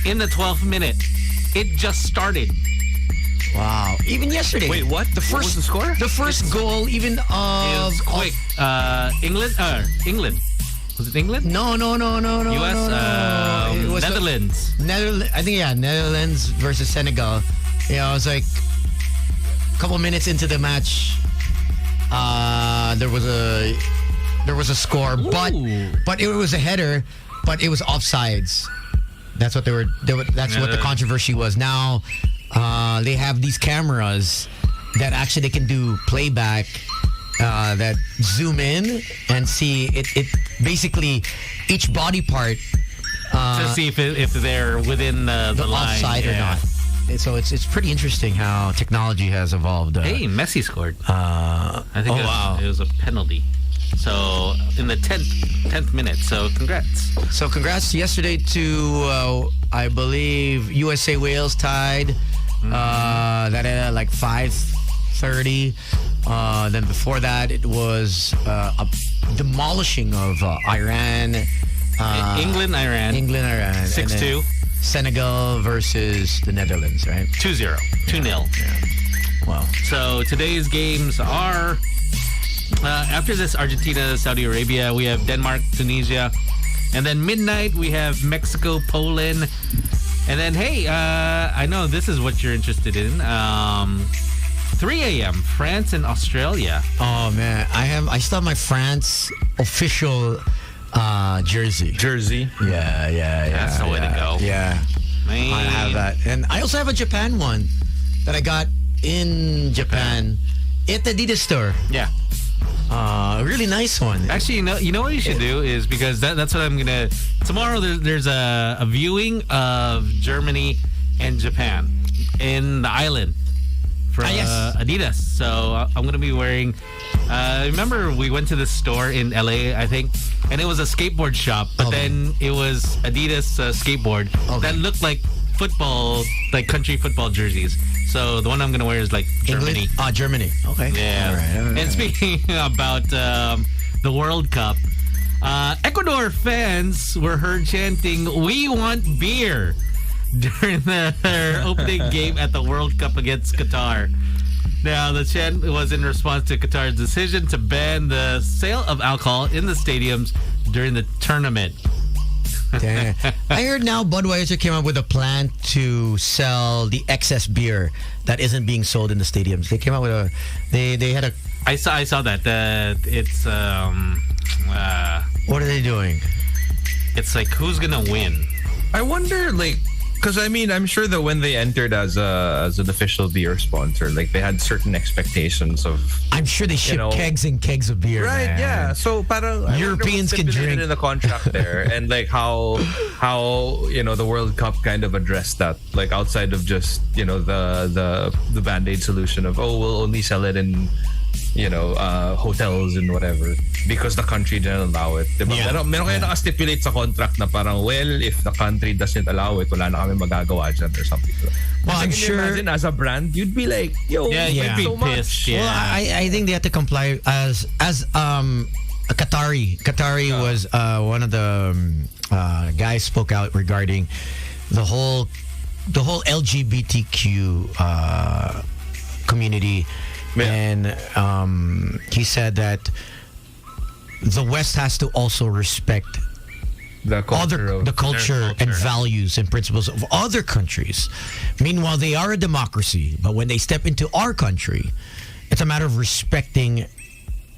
In the 12th minute. It just started. Wow. Even yesterday. Wait, what? What was the score? The first goal, even of... It's quick. England. Was it England? No. U.S. It was Netherlands. I think, Netherlands versus Senegal. It was like a couple minutes into the match. There was a score, but it was a header, but it was offsides. That's what that's what the controversy was. Now they have these cameras that actually they can do playback, that zoom in and see it basically each body part to see if they're within the line. Offside or not. So it's pretty interesting how technology has evolved. Hey, Messi scored. I think it was a penalty. So in the 10th minute. So congrats. So congrats yesterday to I believe USA Wales tied. That at like 5:30. Then before that it was a demolishing of Iran. England, Iran. 6-2. Senegal versus the Netherlands, right? 2-0. 2-0. Yeah. Wow. So today's games are after this Argentina, Saudi Arabia, we have Denmark, Tunisia. And then midnight, we have Mexico, Poland. And then, hey, I know this is what you're interested in. 3 a.m., France and Australia. Oh, man. I still have my France official jersey. Yeah. That's the way to go. Yeah. Man. I have that. And I also have a Japan one that I got in Japan at the Adidas store. Yeah. A really nice one. Actually, you know what you should do is, because that's what I'm gonna. Tomorrow there's a viewing of Germany and Japan in the island for Adidas. So I'm gonna be wearing. Remember we went to this store in LA, I think, and it was a skateboard shop, but then it was Adidas skateboard that looked like football, like country football jerseys. So the one I'm going to wear is like Germany. Germany. Okay. Yeah. All right. And speaking about the World Cup, Ecuador fans were heard chanting, "We want beer," during their opening game at the World Cup against Qatar. Now, the chant was in response to Qatar's decision to ban the sale of alcohol in the stadiums during the tournament. Damn. I heard now Budweiser came up with a plan to sell the excess beer that isn't being sold in the stadiums. They came up with they had a... I saw that. It's... what are they doing? It's like, who's going to win? I wonder, like... Because, I mean, I'm sure that when they entered as an official beer sponsor, like, they had certain expectations of... I'm sure they ship kegs and kegs of beer, right, man. yeah. So, parang... Europeans can drink. in the contract there. And, like, how the World Cup kind of addressed that. Like, outside of just, the Band-Aid solution of, we'll only sell it in hotels and whatever because the country didn't allow it. Diba? Yeah. Meron kayo naka-stipulate sa contract na parang, well, if the country doesn't allow it, wala na kami magagawa dyan or something. Well, I'm sure. Imagine as a brand, you'd be like, yo, you'd be so pissed. much. Yeah. Well, I think they had to comply as Qatari. Qatari was one of the guys spoke out regarding the whole LGBTQ community, and he said that the West has to also respect the culture and values and principles of other countries. Meanwhile, they are a democracy, but when they step into our country, it's a matter of respecting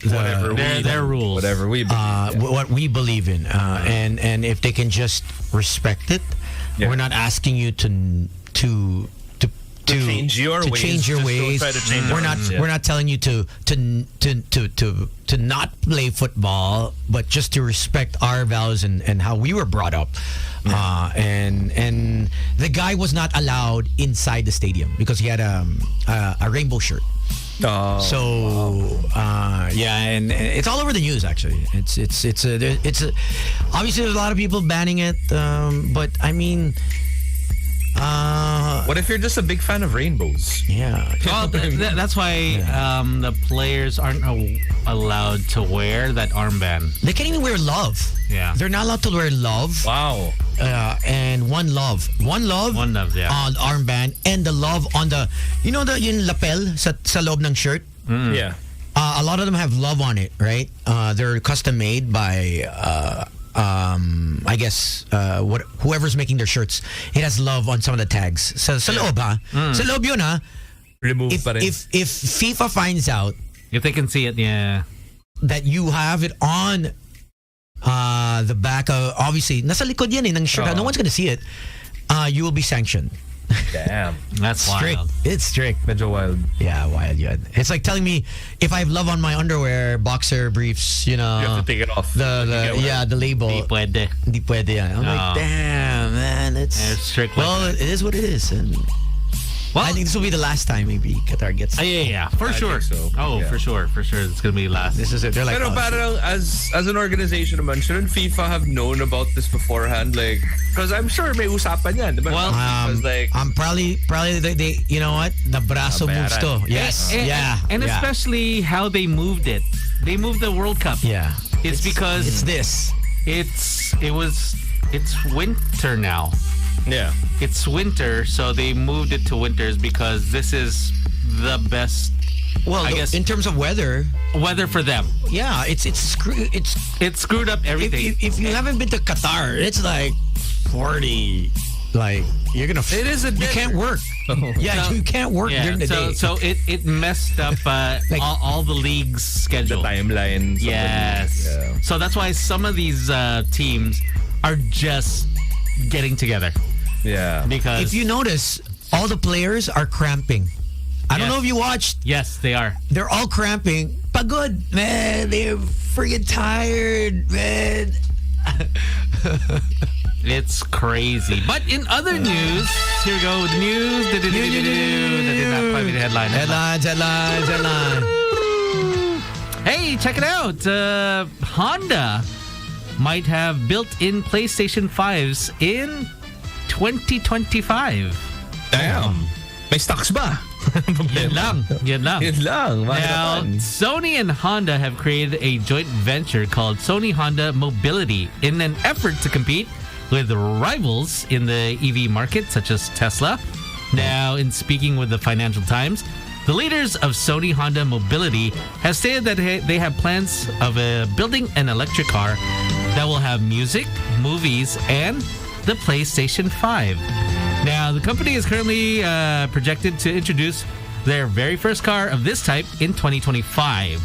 their rules, whatever we believe, what we believe in, and if they can just respect it, we're not asking you to change your ways. Change your ways. Try to change we're not. We're not telling you to not play football, but just to respect our values and how we were brought up. And the guy was not allowed inside the stadium because he had a rainbow shirt. And it's all over the news. Actually, it's obviously there's a lot of people banning it, but I mean. What if you're just a big fan of rainbows? Yeah. Well, that's why the players aren't allowed to wear that armband. They can't even wear love. Yeah. They're not allowed to wear love. Wow. And one love, yeah. On the armband, and the love on the, yung lapel sa loob ng shirt. Yeah. A lot of them have love on it, right? They're custom made by I guess whoever's making their shirts. It has love on some of the tags. Sa loob, ha? Sa loob yun, ha? Remove pa rin. If FIFA finds out, if they can see it, that you have it on the back of, obviously nasa likod yan ng shirt. No one's gonna see it. You will be sanctioned. Damn. That's strict. Wild. It's strict. Medyo wild. Yeah, wild yun. It's like telling me if I have love on my underwear, boxer briefs, you have to take it off. The label. Di pwede. Di pwede yan. I'm like, damn, man, it's strict. Well, it is what it is. And I think this will be the last time maybe Qatar gets. For sure. So. For sure. It's gonna be last. This is it. They're like, pero parang as an organization naman, shouldn't FIFA have known about this beforehand? Like, because I'm sure may usapan yan. Diba? Well, I'm probably they you know what? The braso moves to. Yes. And especially how they moved it. They moved the World Cup. Yeah. It's because it's winter now. Yeah. It's winter, so they moved it to winters because this is the best. Well, I guess in terms of weather for them. Yeah, it's screwed up everything. If you haven't been to Qatar, it's like 40. Like you're gonna. It is a. You can't work. You can't work during the day. So it messed up all the league's schedule. The timeline. Yes. Yeah. So that's why some of these teams are just getting together. Yeah. Because if you notice, all the players are cramping. I don't know if you watched. Yes, they are. They're all cramping. Pagod, man. They're freaking tired, man. It's crazy. But in other news, here we go with the news. That did not quite be the headline. Headlines. Hey, check it out. Honda might have built-in PlayStation 5s in 2025. Damn. May stocks ba? Yan lang. Now, Sony and Honda have created a joint venture called Sony Honda Mobility in an effort to compete with rivals in the EV market, such as Tesla. Now, in speaking with the Financial Times, the leaders of Sony Honda Mobility have stated that they have plans of building an electric car that will have music, movies, and the PlayStation 5. Now, the company is currently projected to introduce their very first car of this type in 2025.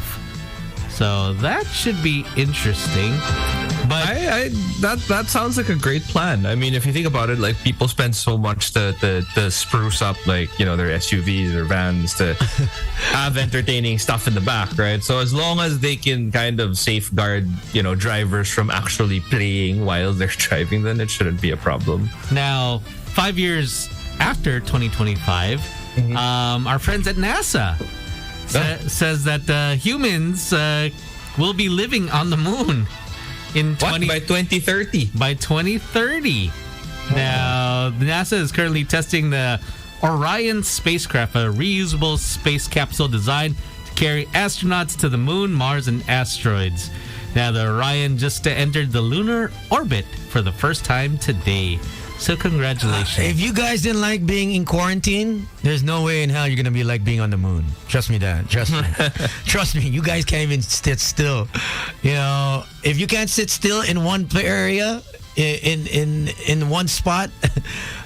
So that should be interesting. But that sounds like a great plan. I mean, if you think about it, like people spend so much to spruce up, like, their SUVs, their vans, to have entertaining stuff in the back, right? So as long as they can kind of safeguard, drivers from actually playing while they're driving, then it shouldn't be a problem. Now, 5 years after 2025, our friends at NASA says that humans will be living on the moon in by 2030. By 2030. Now, NASA is currently testing the Orion spacecraft, a reusable space capsule designed to carry astronauts to the moon, Mars, and asteroids. Now, the Orion just entered the lunar orbit for the first time today. So congratulations. If you guys didn't like being in quarantine, there's no way in hell you're going to be like being on the moon. Trust me, Dad. Trust me. Trust me. You guys can't even sit still. You know, if you can't sit still in one area, in one spot,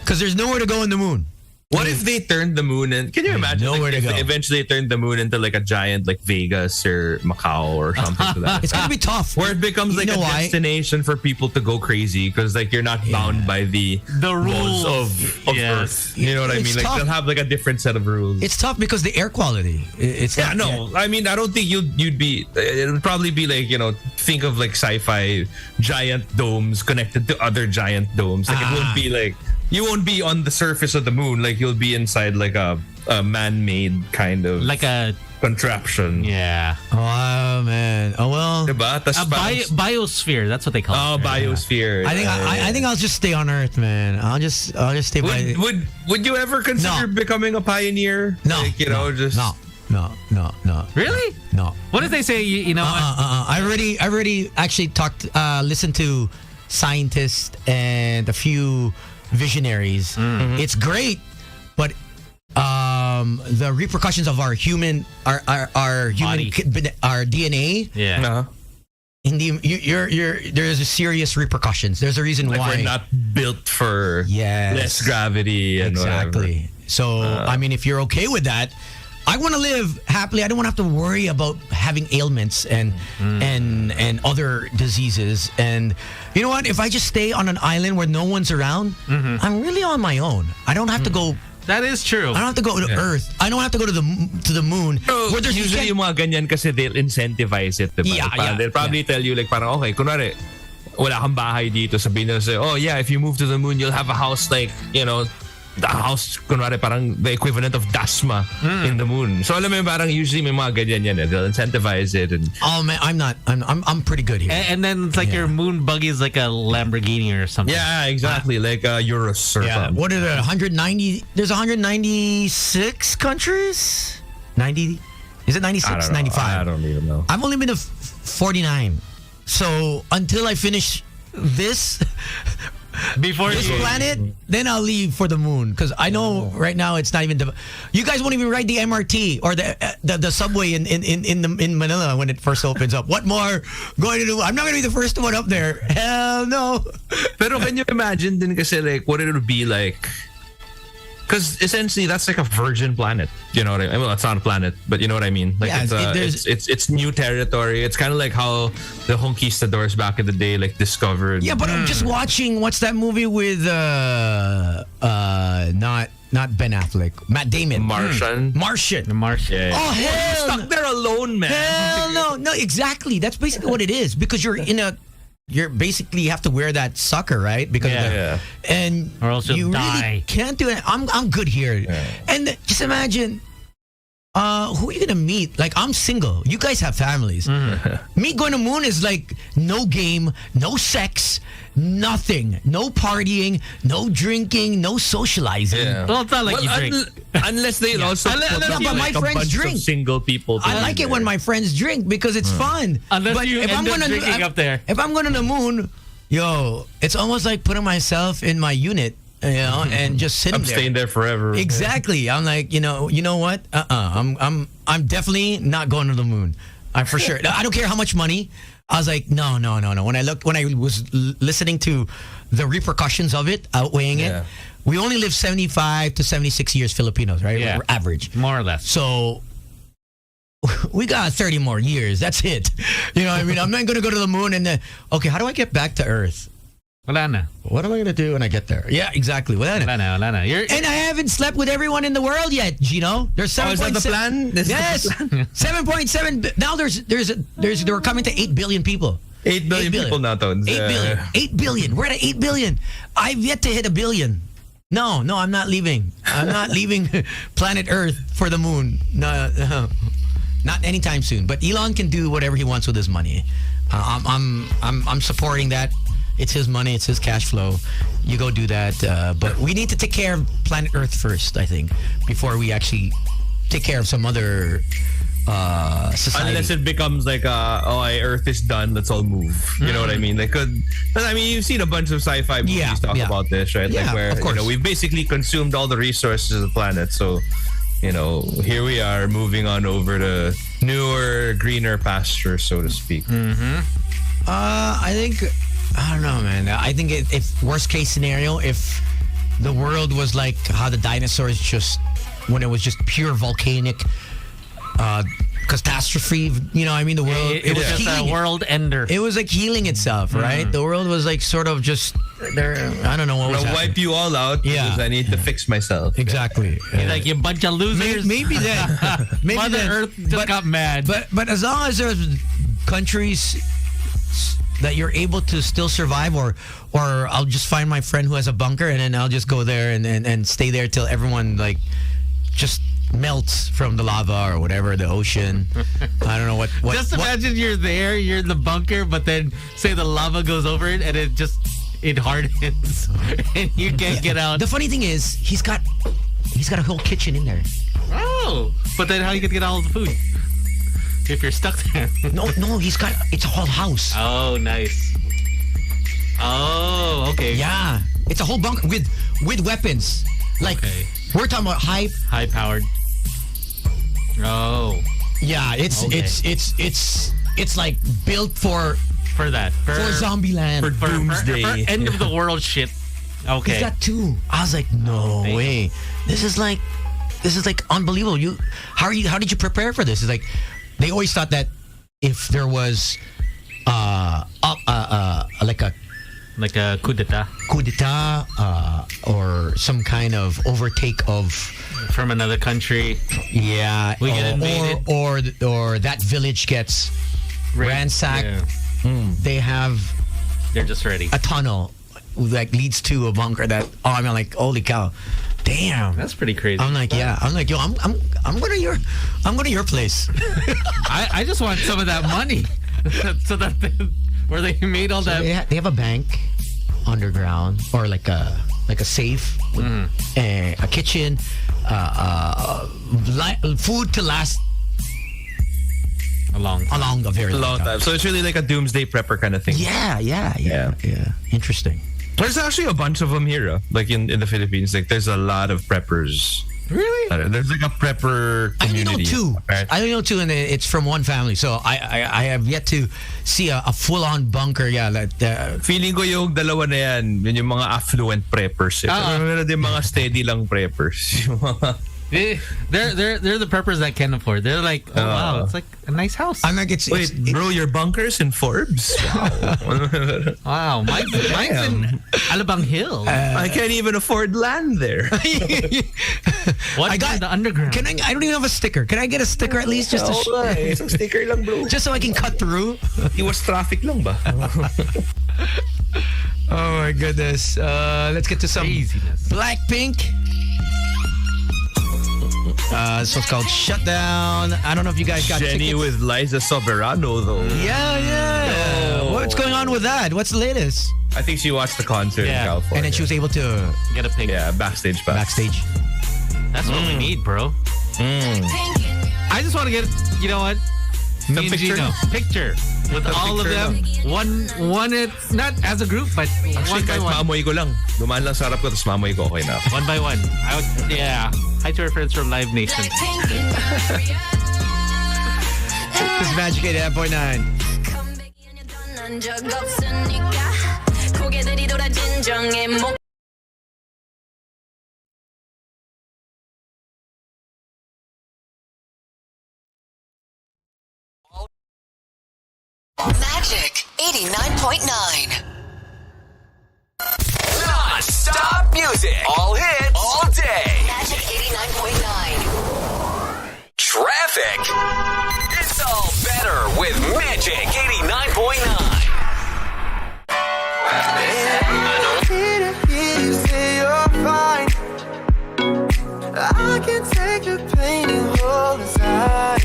because there's nowhere to go in the moon. What if they turned the moon and can you imagine nowhere to go. they eventually turned the moon into like a giant like Vegas or Macau or something like that? It's gonna be tough. Where it becomes like a destination for people to go crazy because like you're not bound by the rules of yes. Earth. You know what I mean? Like they'll have like a different set of rules. It's tough because the air quality. It's I mean, I don't think you'd be. It would probably be like think of like sci-fi giant domes connected to other giant domes. Like it won't be like. You won't be on the surface of the moon. Like you'll be inside like a man-made kind of like a contraption. Yeah. Oh man. Oh well. Diba? Biosphere. That's what they call it. Oh, biosphere. I think I'll just stay on Earth, man. I'll just stay by. Would you ever consider becoming a pioneer? No. Like, No. Really? No. What did they say? You know. I already actually listened to scientists and a few visionaries. Mm-hmm. It's great, but the repercussions of our human our DNA. Yeah. Uh-huh. There's a serious repercussions. There's a reason like why we're not built for less gravity and exactly. whatever. So I mean, if you're okay with that, I want to live happily. I don't want to have to worry about having ailments and other diseases. And you know what? If I just stay on an island where no one's around, I'm really on my own. I don't have to go. That is true. I don't have to go to Earth. I don't have to go to the moon. Where there's usually yung mga ganyan kasi they'll incentivize it, diba? Yeah, They'll probably tell you like parang okay, kunwari wala kang bahay dito, sabihin nila sa'yo, oh yeah, if you move to the moon, you'll have a house like, the house, kunwari parang the equivalent of Dasma in the moon. So alam mo parang usually may mga ganyan yan. They'll incentivize it. And oh man, I'm pretty good here. And then it's like your moon buggy is like a Lamborghini or something. Yeah, exactly. Like Urus or something. What are there? 190? There's 196 countries? 90? Is it 96? 95? I don't even know. I've only been to 49. So until I finish this before this planet, then I'll leave for the moon because I know right now it's not even. You guys won't even ride the MRT or the subway in Manila when it first opens up. What more going to do? I'm not going to be the first one up there. Hell no. Pero can you imagine din kasi like what it would be like? Because essentially that's like a virgin planet. You know what I mean? Well, it's not a planet, but you know what I mean. Like it's new territory. It's kind of like how the conquistadors back in the day like discovered. Yeah, but I'm just watching. What's that movie with not Ben Affleck, Matt Damon? Martian. Martian. Yeah. Oh hell! You're stuck there alone, man. Hell no, exactly. That's basically what it is because you're basically have to wear that sucker, right? Because and or else you'll die. Really can't do it. I'm good here. Yeah. And just imagine who are you gonna meet? Like I'm single. You guys have families. Me going to moon is like no game, no sex, nothing, no partying, no drinking, no socializing. Yeah. Well, it's not like you drink. Unless they also but my friends drink. Single people. I like it when my friends drink because it's fun. Unless you end up drinking up there. If I'm going to the moon, it's almost like putting myself in my unit. And just sitting there. I'm staying there forever. Exactly. I'm like, you know what? I'm definitely not going to the moon. I'm for sure. I don't care how much money. I was like, no. When I was listening to the repercussions of it, outweighing it, we only live 75 to 76 years Filipinos, right? Yeah. We're average. More or less. So we got 30 more years. That's it. You know what I mean? I'm not going to go to the moon and then, okay, how do I get back to Earth? Wala na. What am I going to do when I get there? Yeah, exactly. Wala na. And I haven't slept with everyone in the world yet, Gino. There's 7.7. Is that the plan? Yes. 7.7. Now they're coming to 8 billion people. 8 billion people now, Tones. 8 billion. 8 billion. We're at 8 billion. I've yet to hit 1 billion. No, I'm not leaving. I'm not leaving planet Earth for the moon. No. Not anytime soon. But Elon can do whatever he wants with his money. I'm supporting that. It's his money. It's his cash flow. You go do that. But we need to take care of planet Earth first, I think, before we actually take care of some other society. Unless it becomes like, Earth is done, let's all move. You know what I mean? They could. I mean, you've seen a bunch of sci-fi movies talk about this, right? Yeah, like where of course. we've basically consumed all the resources of the planet. So, here we are moving on over to newer, greener pastures, so to speak. I think, I don't know, man. I think if worst case scenario, if the world was like how the dinosaurs when it was just pure volcanic catastrophe, the world, it was just a world ender. It was like healing itself, right? The world was like sort of just there. I don't know what was happening. Wipe you all out because I need to fix myself. Exactly. Like, you bunch of losers. Maybe then. Mother Earth just got mad. But as long as there's countries that you're able to still survive, or I'll just find my friend who has a bunker and then I'll just go there and stay there till everyone like just melts from the lava or whatever, the ocean. I don't know what just imagine you're there, you're in the bunker, but then say the lava goes over it and it hardens and you can't get out. The funny thing is he's got a whole kitchen in there. Oh, but then how you gonna get all the food if you're stuck there? No, it's a whole house. Oh, nice. Oh, okay. Yeah, it's a whole bunker with weapons. Like, we're talking about high powered. Oh. Yeah, it's like built for that. For zombie land. For doomsday. For end of the world shit. Okay. He's got 2. I was like, no way. This is like unbelievable. How did you prepare for this? It's like they always thought that if there was like a coup d'etat, or some kind of overtake of from another country. Yeah, we get invaded, or that village gets ransacked. Yeah. They're just ready. A tunnel that leads to a bunker. I'm like, holy cow, damn, that's pretty crazy. I'm like, I'm going to your place. I just want some of that money, so that where they made all that. They have a bank underground, or like a safe, a kitchen, food to last a very long time. So it's really like a doomsday prepper kind of thing. Yeah. Interesting. There's actually a bunch of them here, like in the Philippines. Like, there's a lot of preppers. Really? There's like a prepper community. I only know 2, and it's from one family. So I have yet to see a full-on bunker. Yeah, feeling ko yung dalawa na yan yung mga affluent preppers. Meron din mga steady lang preppers. They're the preppers that can afford. They're like, oh wow, it's like a nice house. I'm like, bro, your bunker's in Forbes. Wow. Wow, mine's in Alabang Hill. I can't even afford land there. What? I got the underground. I don't even have a sticker. Can I get a sticker at least? Just a sticker lang, bro. Just so I can cut through. Iwas traffic lang ba? Oh my goodness. Let's get to some craziness. Blackpink. This one's called Shutdown. I don't know if you guys got Jenny tickets. with Liza Soberano, though. Yeah. Oh. What's going on with that? What's the latest? I think she watched the concert in California. And then she was able to get a picture. Yeah, backstage pass. Backstage. That's what we need, bro. I just want to get, you know what? The picture with all of them. One, not as a group, but actually, one by one. Maamoy ko lang. Dumaan lang sa harap ko, tapos maamoy ko, okay na. One by one. Hi to our friends from Live Nation. This is Magic 88.9. Magic 89.9. Non-stop music. All hits. All day. Magic 89.9. Traffic. It's all better with Magic 89.9. I can take the pain and hold inside.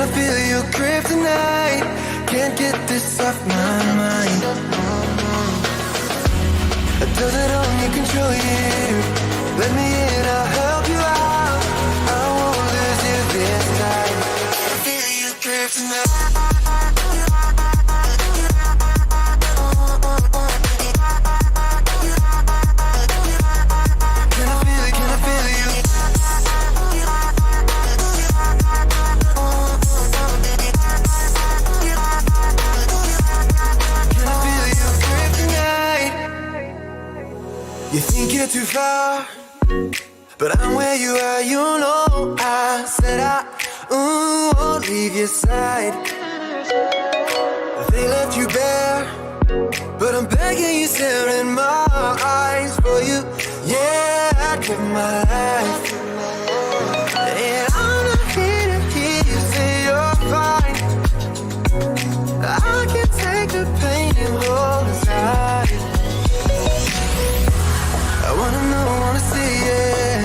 I feel your grip tonight? Can't get this off my mind. Does it only control you? Let me in, I'll help you out. I won't lose you this time. I feel your grip tonight. You think you're too far, but I'm where you are, you know. I said I won't leave your side. They left you bare, but I'm begging you, stare in my eyes. For you, yeah, I'd give my life. And I'm not here to hear you say you're fine. I can take the pain and hold aside. I wanna know, wanna see it.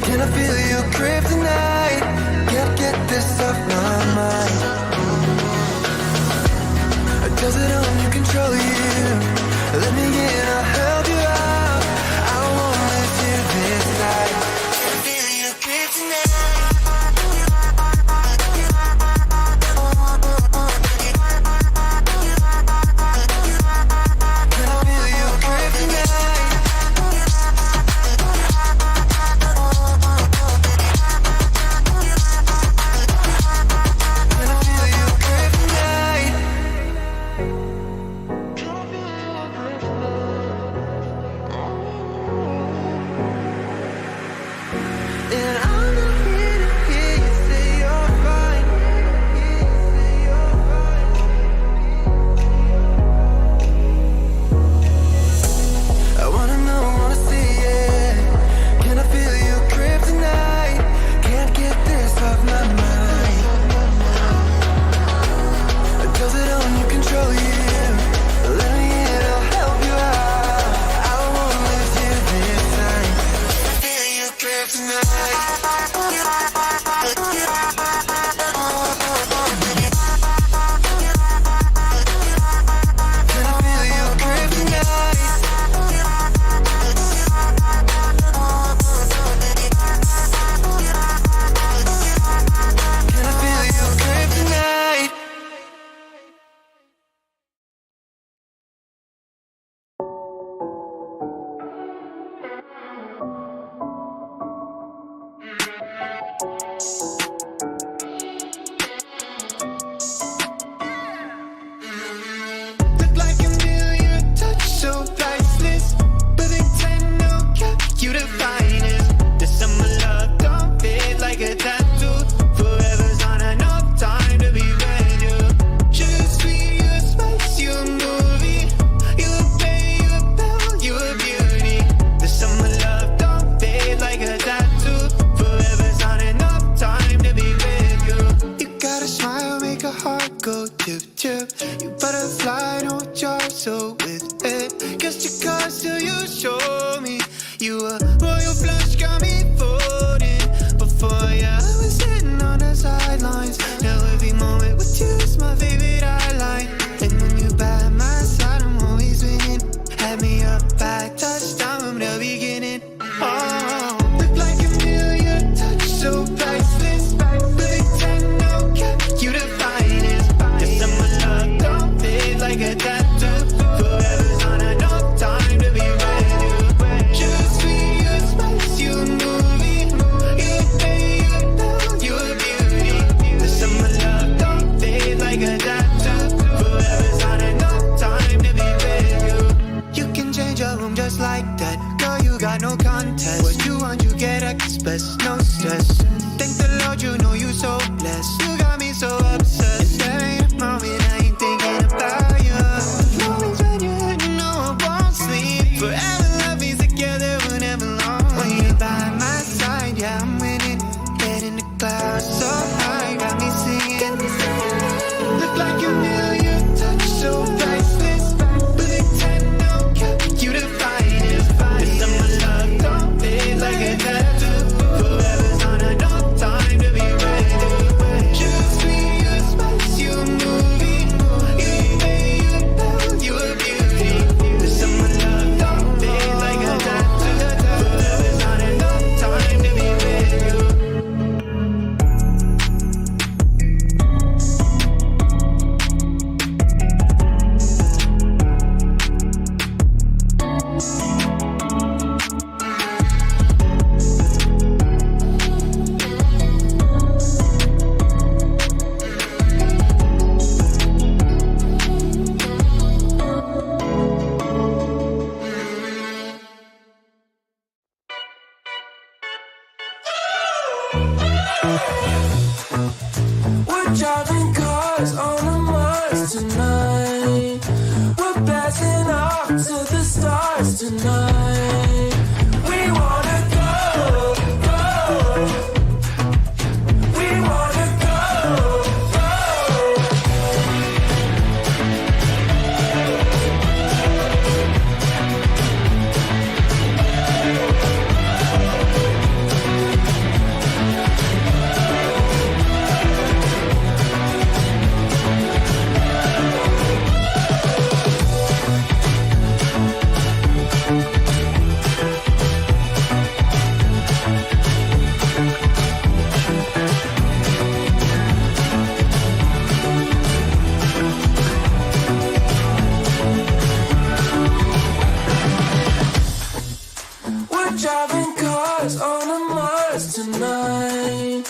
Can I feel your grip tonight? Can't get this off my mind. Does it only control you? Let me in, I'll help you out. I won't let you this time. Can I feel your grip tonight? So priceless, perfect time, no cap, you the finest. This summer love. driving cars on a Mars tonight. We're blasting off to the stars tonight. We wanna go, go. We wanna go, go. We're driving cars on a Mars tonight.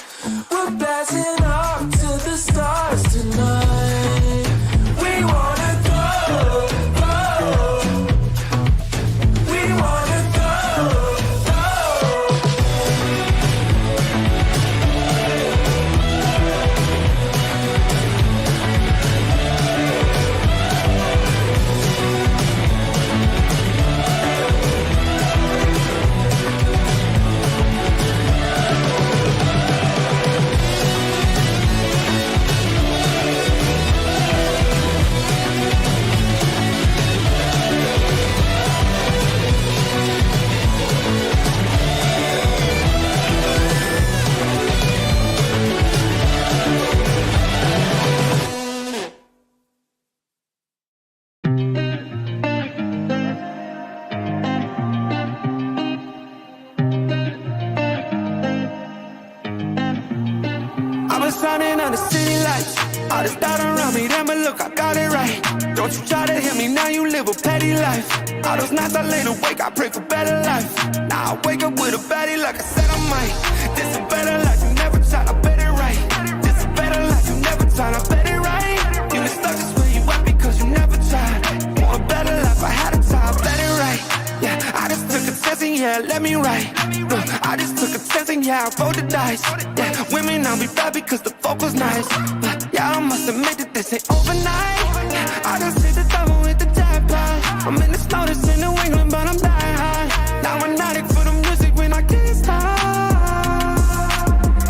We're blasting off to the stars tonight. We wanna go, go. We wanna go, go. I've been shining on the city lights. All this doubt around me, then but look, I got it right. Don't you try to hit me, now you live a petty life. All those nights I lay awake, I pray for better life. Now I wake up with a baddie like I said I might. This is better life, you never tried, I bet it right. This is better life, you never tried, I bet it right. You been stuck just where you at because you never tried. Want a better life, I had a time, I bet it right. Yeah, I just took a chance and yeah, let me write. Look, I just took a chance and yeah, I rolled the dice. Yeah, women I'll be bad because the folk was nice. But yeah, I must admit that this ain't overnight. Yeah, I just hit the double with the jackpot. I'm in the slowest in New England, but I'm dying high. Now I'm an addict for the music when I can't stop.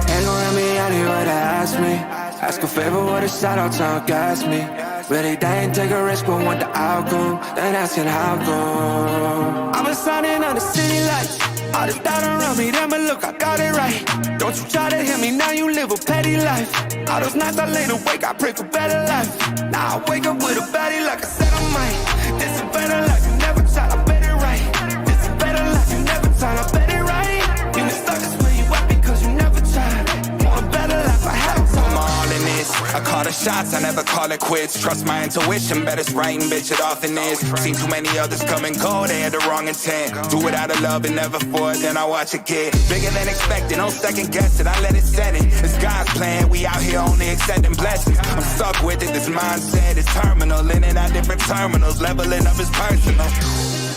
Ain't gon' let me out here what they ask me. Ask a favor, what a shout out to gas me. Really, they ain't take a risk, but want the outcome. Then asking how come. I've been shining on the city lights. All this doubt around me, then but look, I got it right. Don't you try to hit me, now you live a petty life. All those nights I lay awake, I pray for better life. Now I wake up with a baddie like I said I might. This is better life, you never tried, I bet it right. This is better life, you never tried, I bet it right. You been stuck just where you at because you never tried. Want a better life, I had a time. I'm all in this. I call the shots, I never call it quits. Trust my intuition, bet it's right and bitch, it often is. Seen too many others come and go, they had the wrong intent. Do it out of love and never for it, then I watch it get bigger than expected. No second guess it, I let it set it. It's God's plan, we out here only accepting blessings. I'm stuck with it, this mindset is terminal. In and out different terminals, leveling up is personal.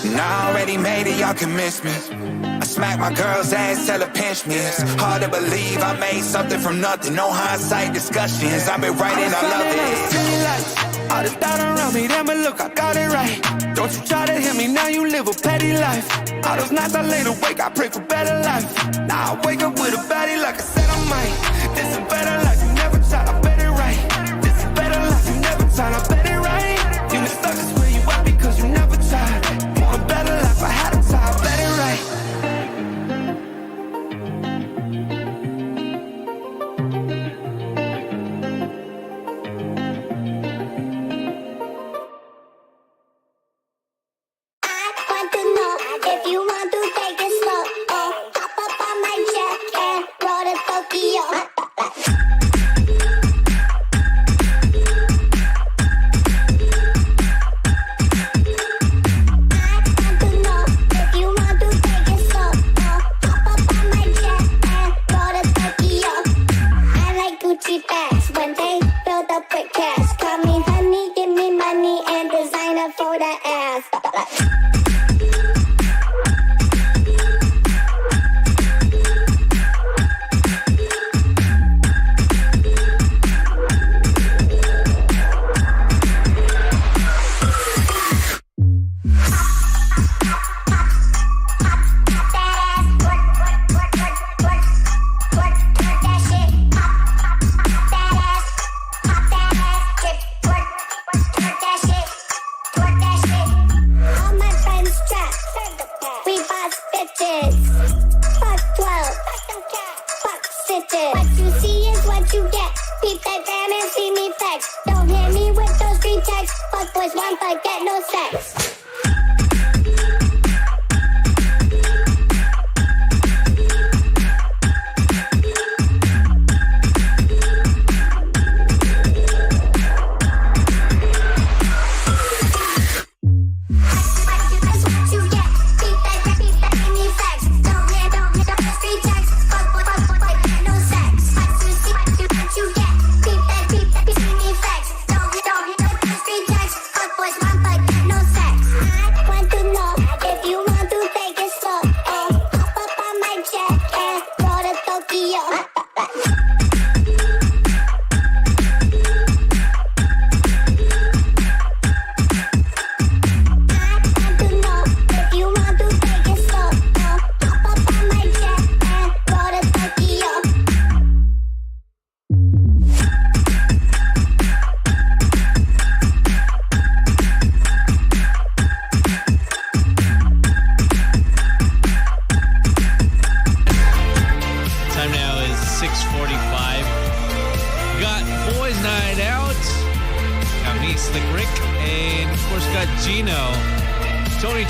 And I already made it, y'all can miss me. I smack my girl's ass, tell her pinch me. It's hard to believe I made something from nothing. No hindsight discussions, I've been writing, I love it. All this doubt around me, then but look, I got it right. Don't you try to hit me, now you live a petty life. All those nights I lay awake, I pray for better life. Now I wake up with a baddie like I said I might. This is better life, you never tried, I bet it right. This is better life, you never tried, I bet it right. You been stuck just where you at because you never tried. Want a better life, I had a time, I bet it right. If you want to take it slow, hop up on my jet and roll to Tokyo. one but get no sex.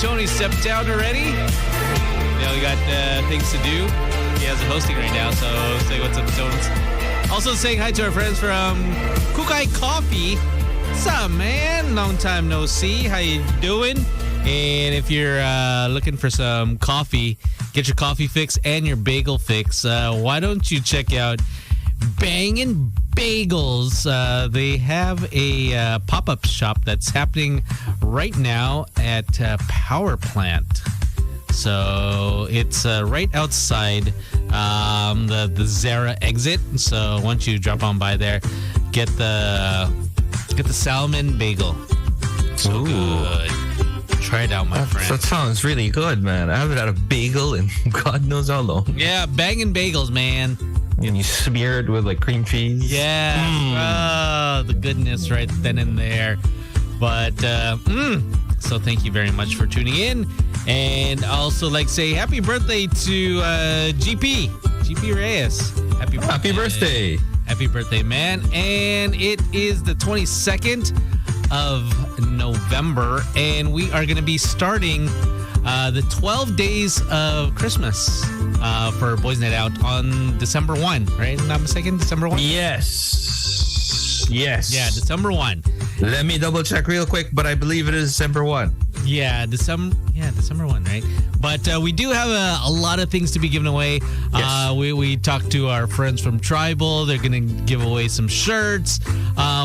Tony stepped down already. You know, we got things to do. He has a hosting right now, so say what's up, Tones. Also saying hi to our friends from Kukai Coffee. What's up, man? Long time no see. How you doing? And if you're looking for some coffee, get your coffee fix and your bagel fix. Why don't you check out Bangin' Bagels? They have a pop-up shop that's happening right now at Power Plant. So it's right outside the Zara exit. So once you drop on by there, get the salmon bagel. So good. Try it out, my friend. That sounds really good, man. I haven't had a bagel in God knows how long. Yeah, banging bagels, man. And you smear it with like cream cheese. Yeah. Oh, the goodness right then and there. But so thank you very much for tuning in. And also like say happy birthday to GP Reyes. Happy birthday. Happy birthday, man. And it is the 22nd of November, and we are going to be starting the 12 days of Christmas for Boys Night Out on December 1, right? Not mistaken, December 1? Yes. Yeah, December 1. Let me double check real quick, but I believe it is December 1. Yeah, December 1, right? But we do have a lot of things to be given away. Yes. We talked to our friends from Tribal. They're going to give away some shirts,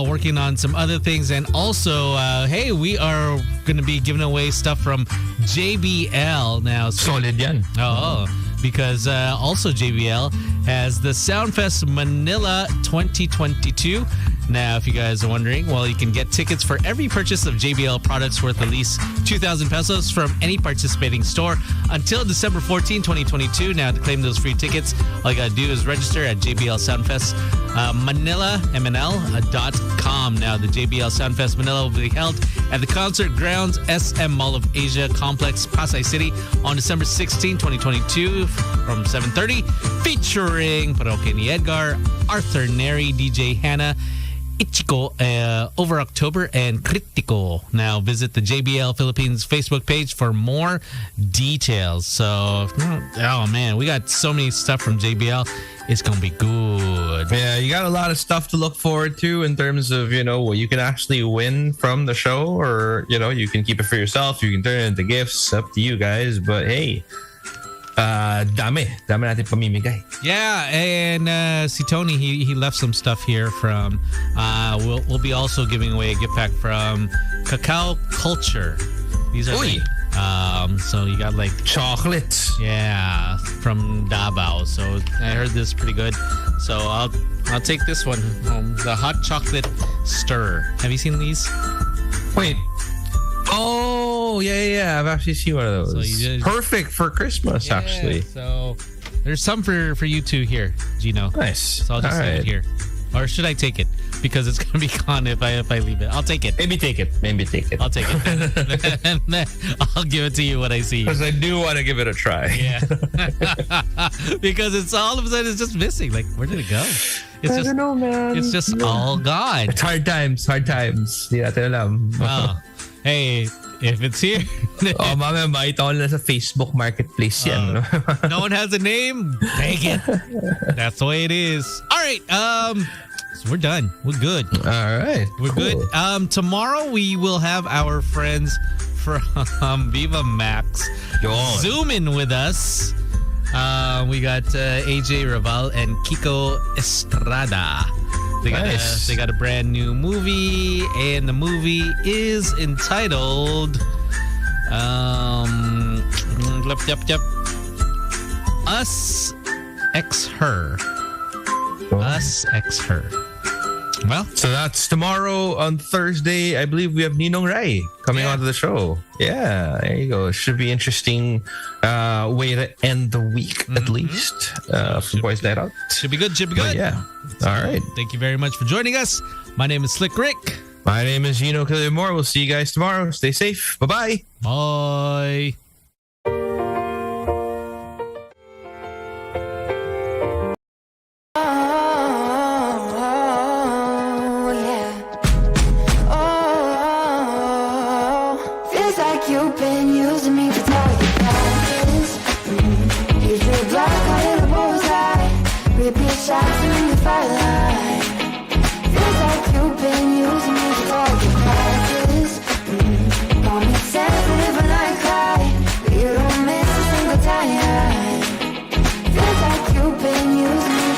working on some other things. And also, hey, we are going to be giving away stuff from JBL now. Solid yan. Oh, because also JBL has the Soundfest Manila 2022. Now, if you guys are wondering, well, you can get tickets for every purchase of JBL products worth at least 2,000 pesos from any participating store until December 14, 2022. Now, to claim those free tickets, all you got to do is register at JBL Soundfest ManilaMNL.com. Now, the JBL Soundfest Manila will be held at the Concert Grounds SM Mall of Asia Complex, Pasay City on December 16, 2022 from 7:30, featuring Parokya ni Edgar, Arthur Neri, DJ Hannah, Ichiko over October, and Critico. Now visit the JBL Philippines Facebook page for more details. So, oh man, we got so many stuff from JBL. It's gonna be good. Yeah, you got a lot of stuff to look forward to in terms of, you know, what you can actually win from the show, or, you know, you can keep it for yourself. You can turn it into gifts. Up to you guys. But hey, dami natin pamimigay. Yeah, and si Tony, he left some stuff here from we'll be also giving away a gift pack from Cacao Culture. These are like, so you got like chocolates. Yeah, from Davao. So I heard this is pretty good. So I'll take this one home. The hot chocolate stir. Have you seen these? Wait. Oh, yeah. I've actually seen one of those. So perfect for Christmas, actually. So there's some for you too here, Gino. Nice. So I'll just leave it here. Or should I take it? because it's gonna be gone if I leave it. I'll take it. Maybe take it. I'll take it. And then I'll give it to you when I see you. Because I do want to give it a try. Yeah. Because it's all of a sudden it's just missing. Like, where did it go? It's I don't know, man. It's just all gone. It's hard times. Di natin alam. Oh. Hey, if it's here. Mamaya makita ko na sa Facebook Marketplace yan. No one has a name? Take it. That's the way it is. All right. So we're done. We're good. All right. We're cool. good. Tomorrow we will have our friends from Viva Max Zoom in with us. We got AJ Raval and Kiko Estrada. They got a brand new movie, and the movie is entitled Us X Her. Us X Her. Well, so that's tomorrow on Thursday. I believe we have Ninong Rai coming onto the show. Yeah, there you go. Should be interesting way to end the week at least for Boys Night Out. Should be good. But yeah. All right. Thank you very much for joining us. My name is Slick Rick. My name is Gino Killiamore. We'll see you guys tomorrow. Stay safe. Bye-bye. Bye. Shots in the firelight. Feels like you've been using me to target practice. Call me sensitive when I cry, but you don't miss a single time. Feels like you've been using me.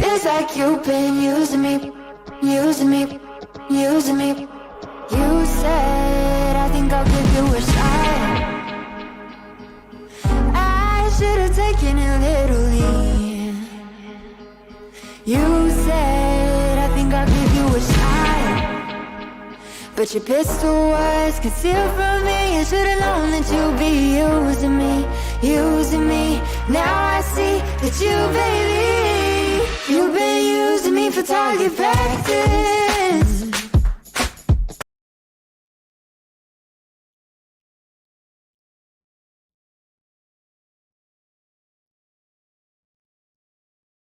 Feels like you've been using me. Using me. Using me. You said I think I'll give you a shot. I should have taken it literally. You said, I think I'll give you a shot. But your pistol was concealed from me. I should've known that you'd be using me, using me. Now I see that you, baby, you've been using me for target practice.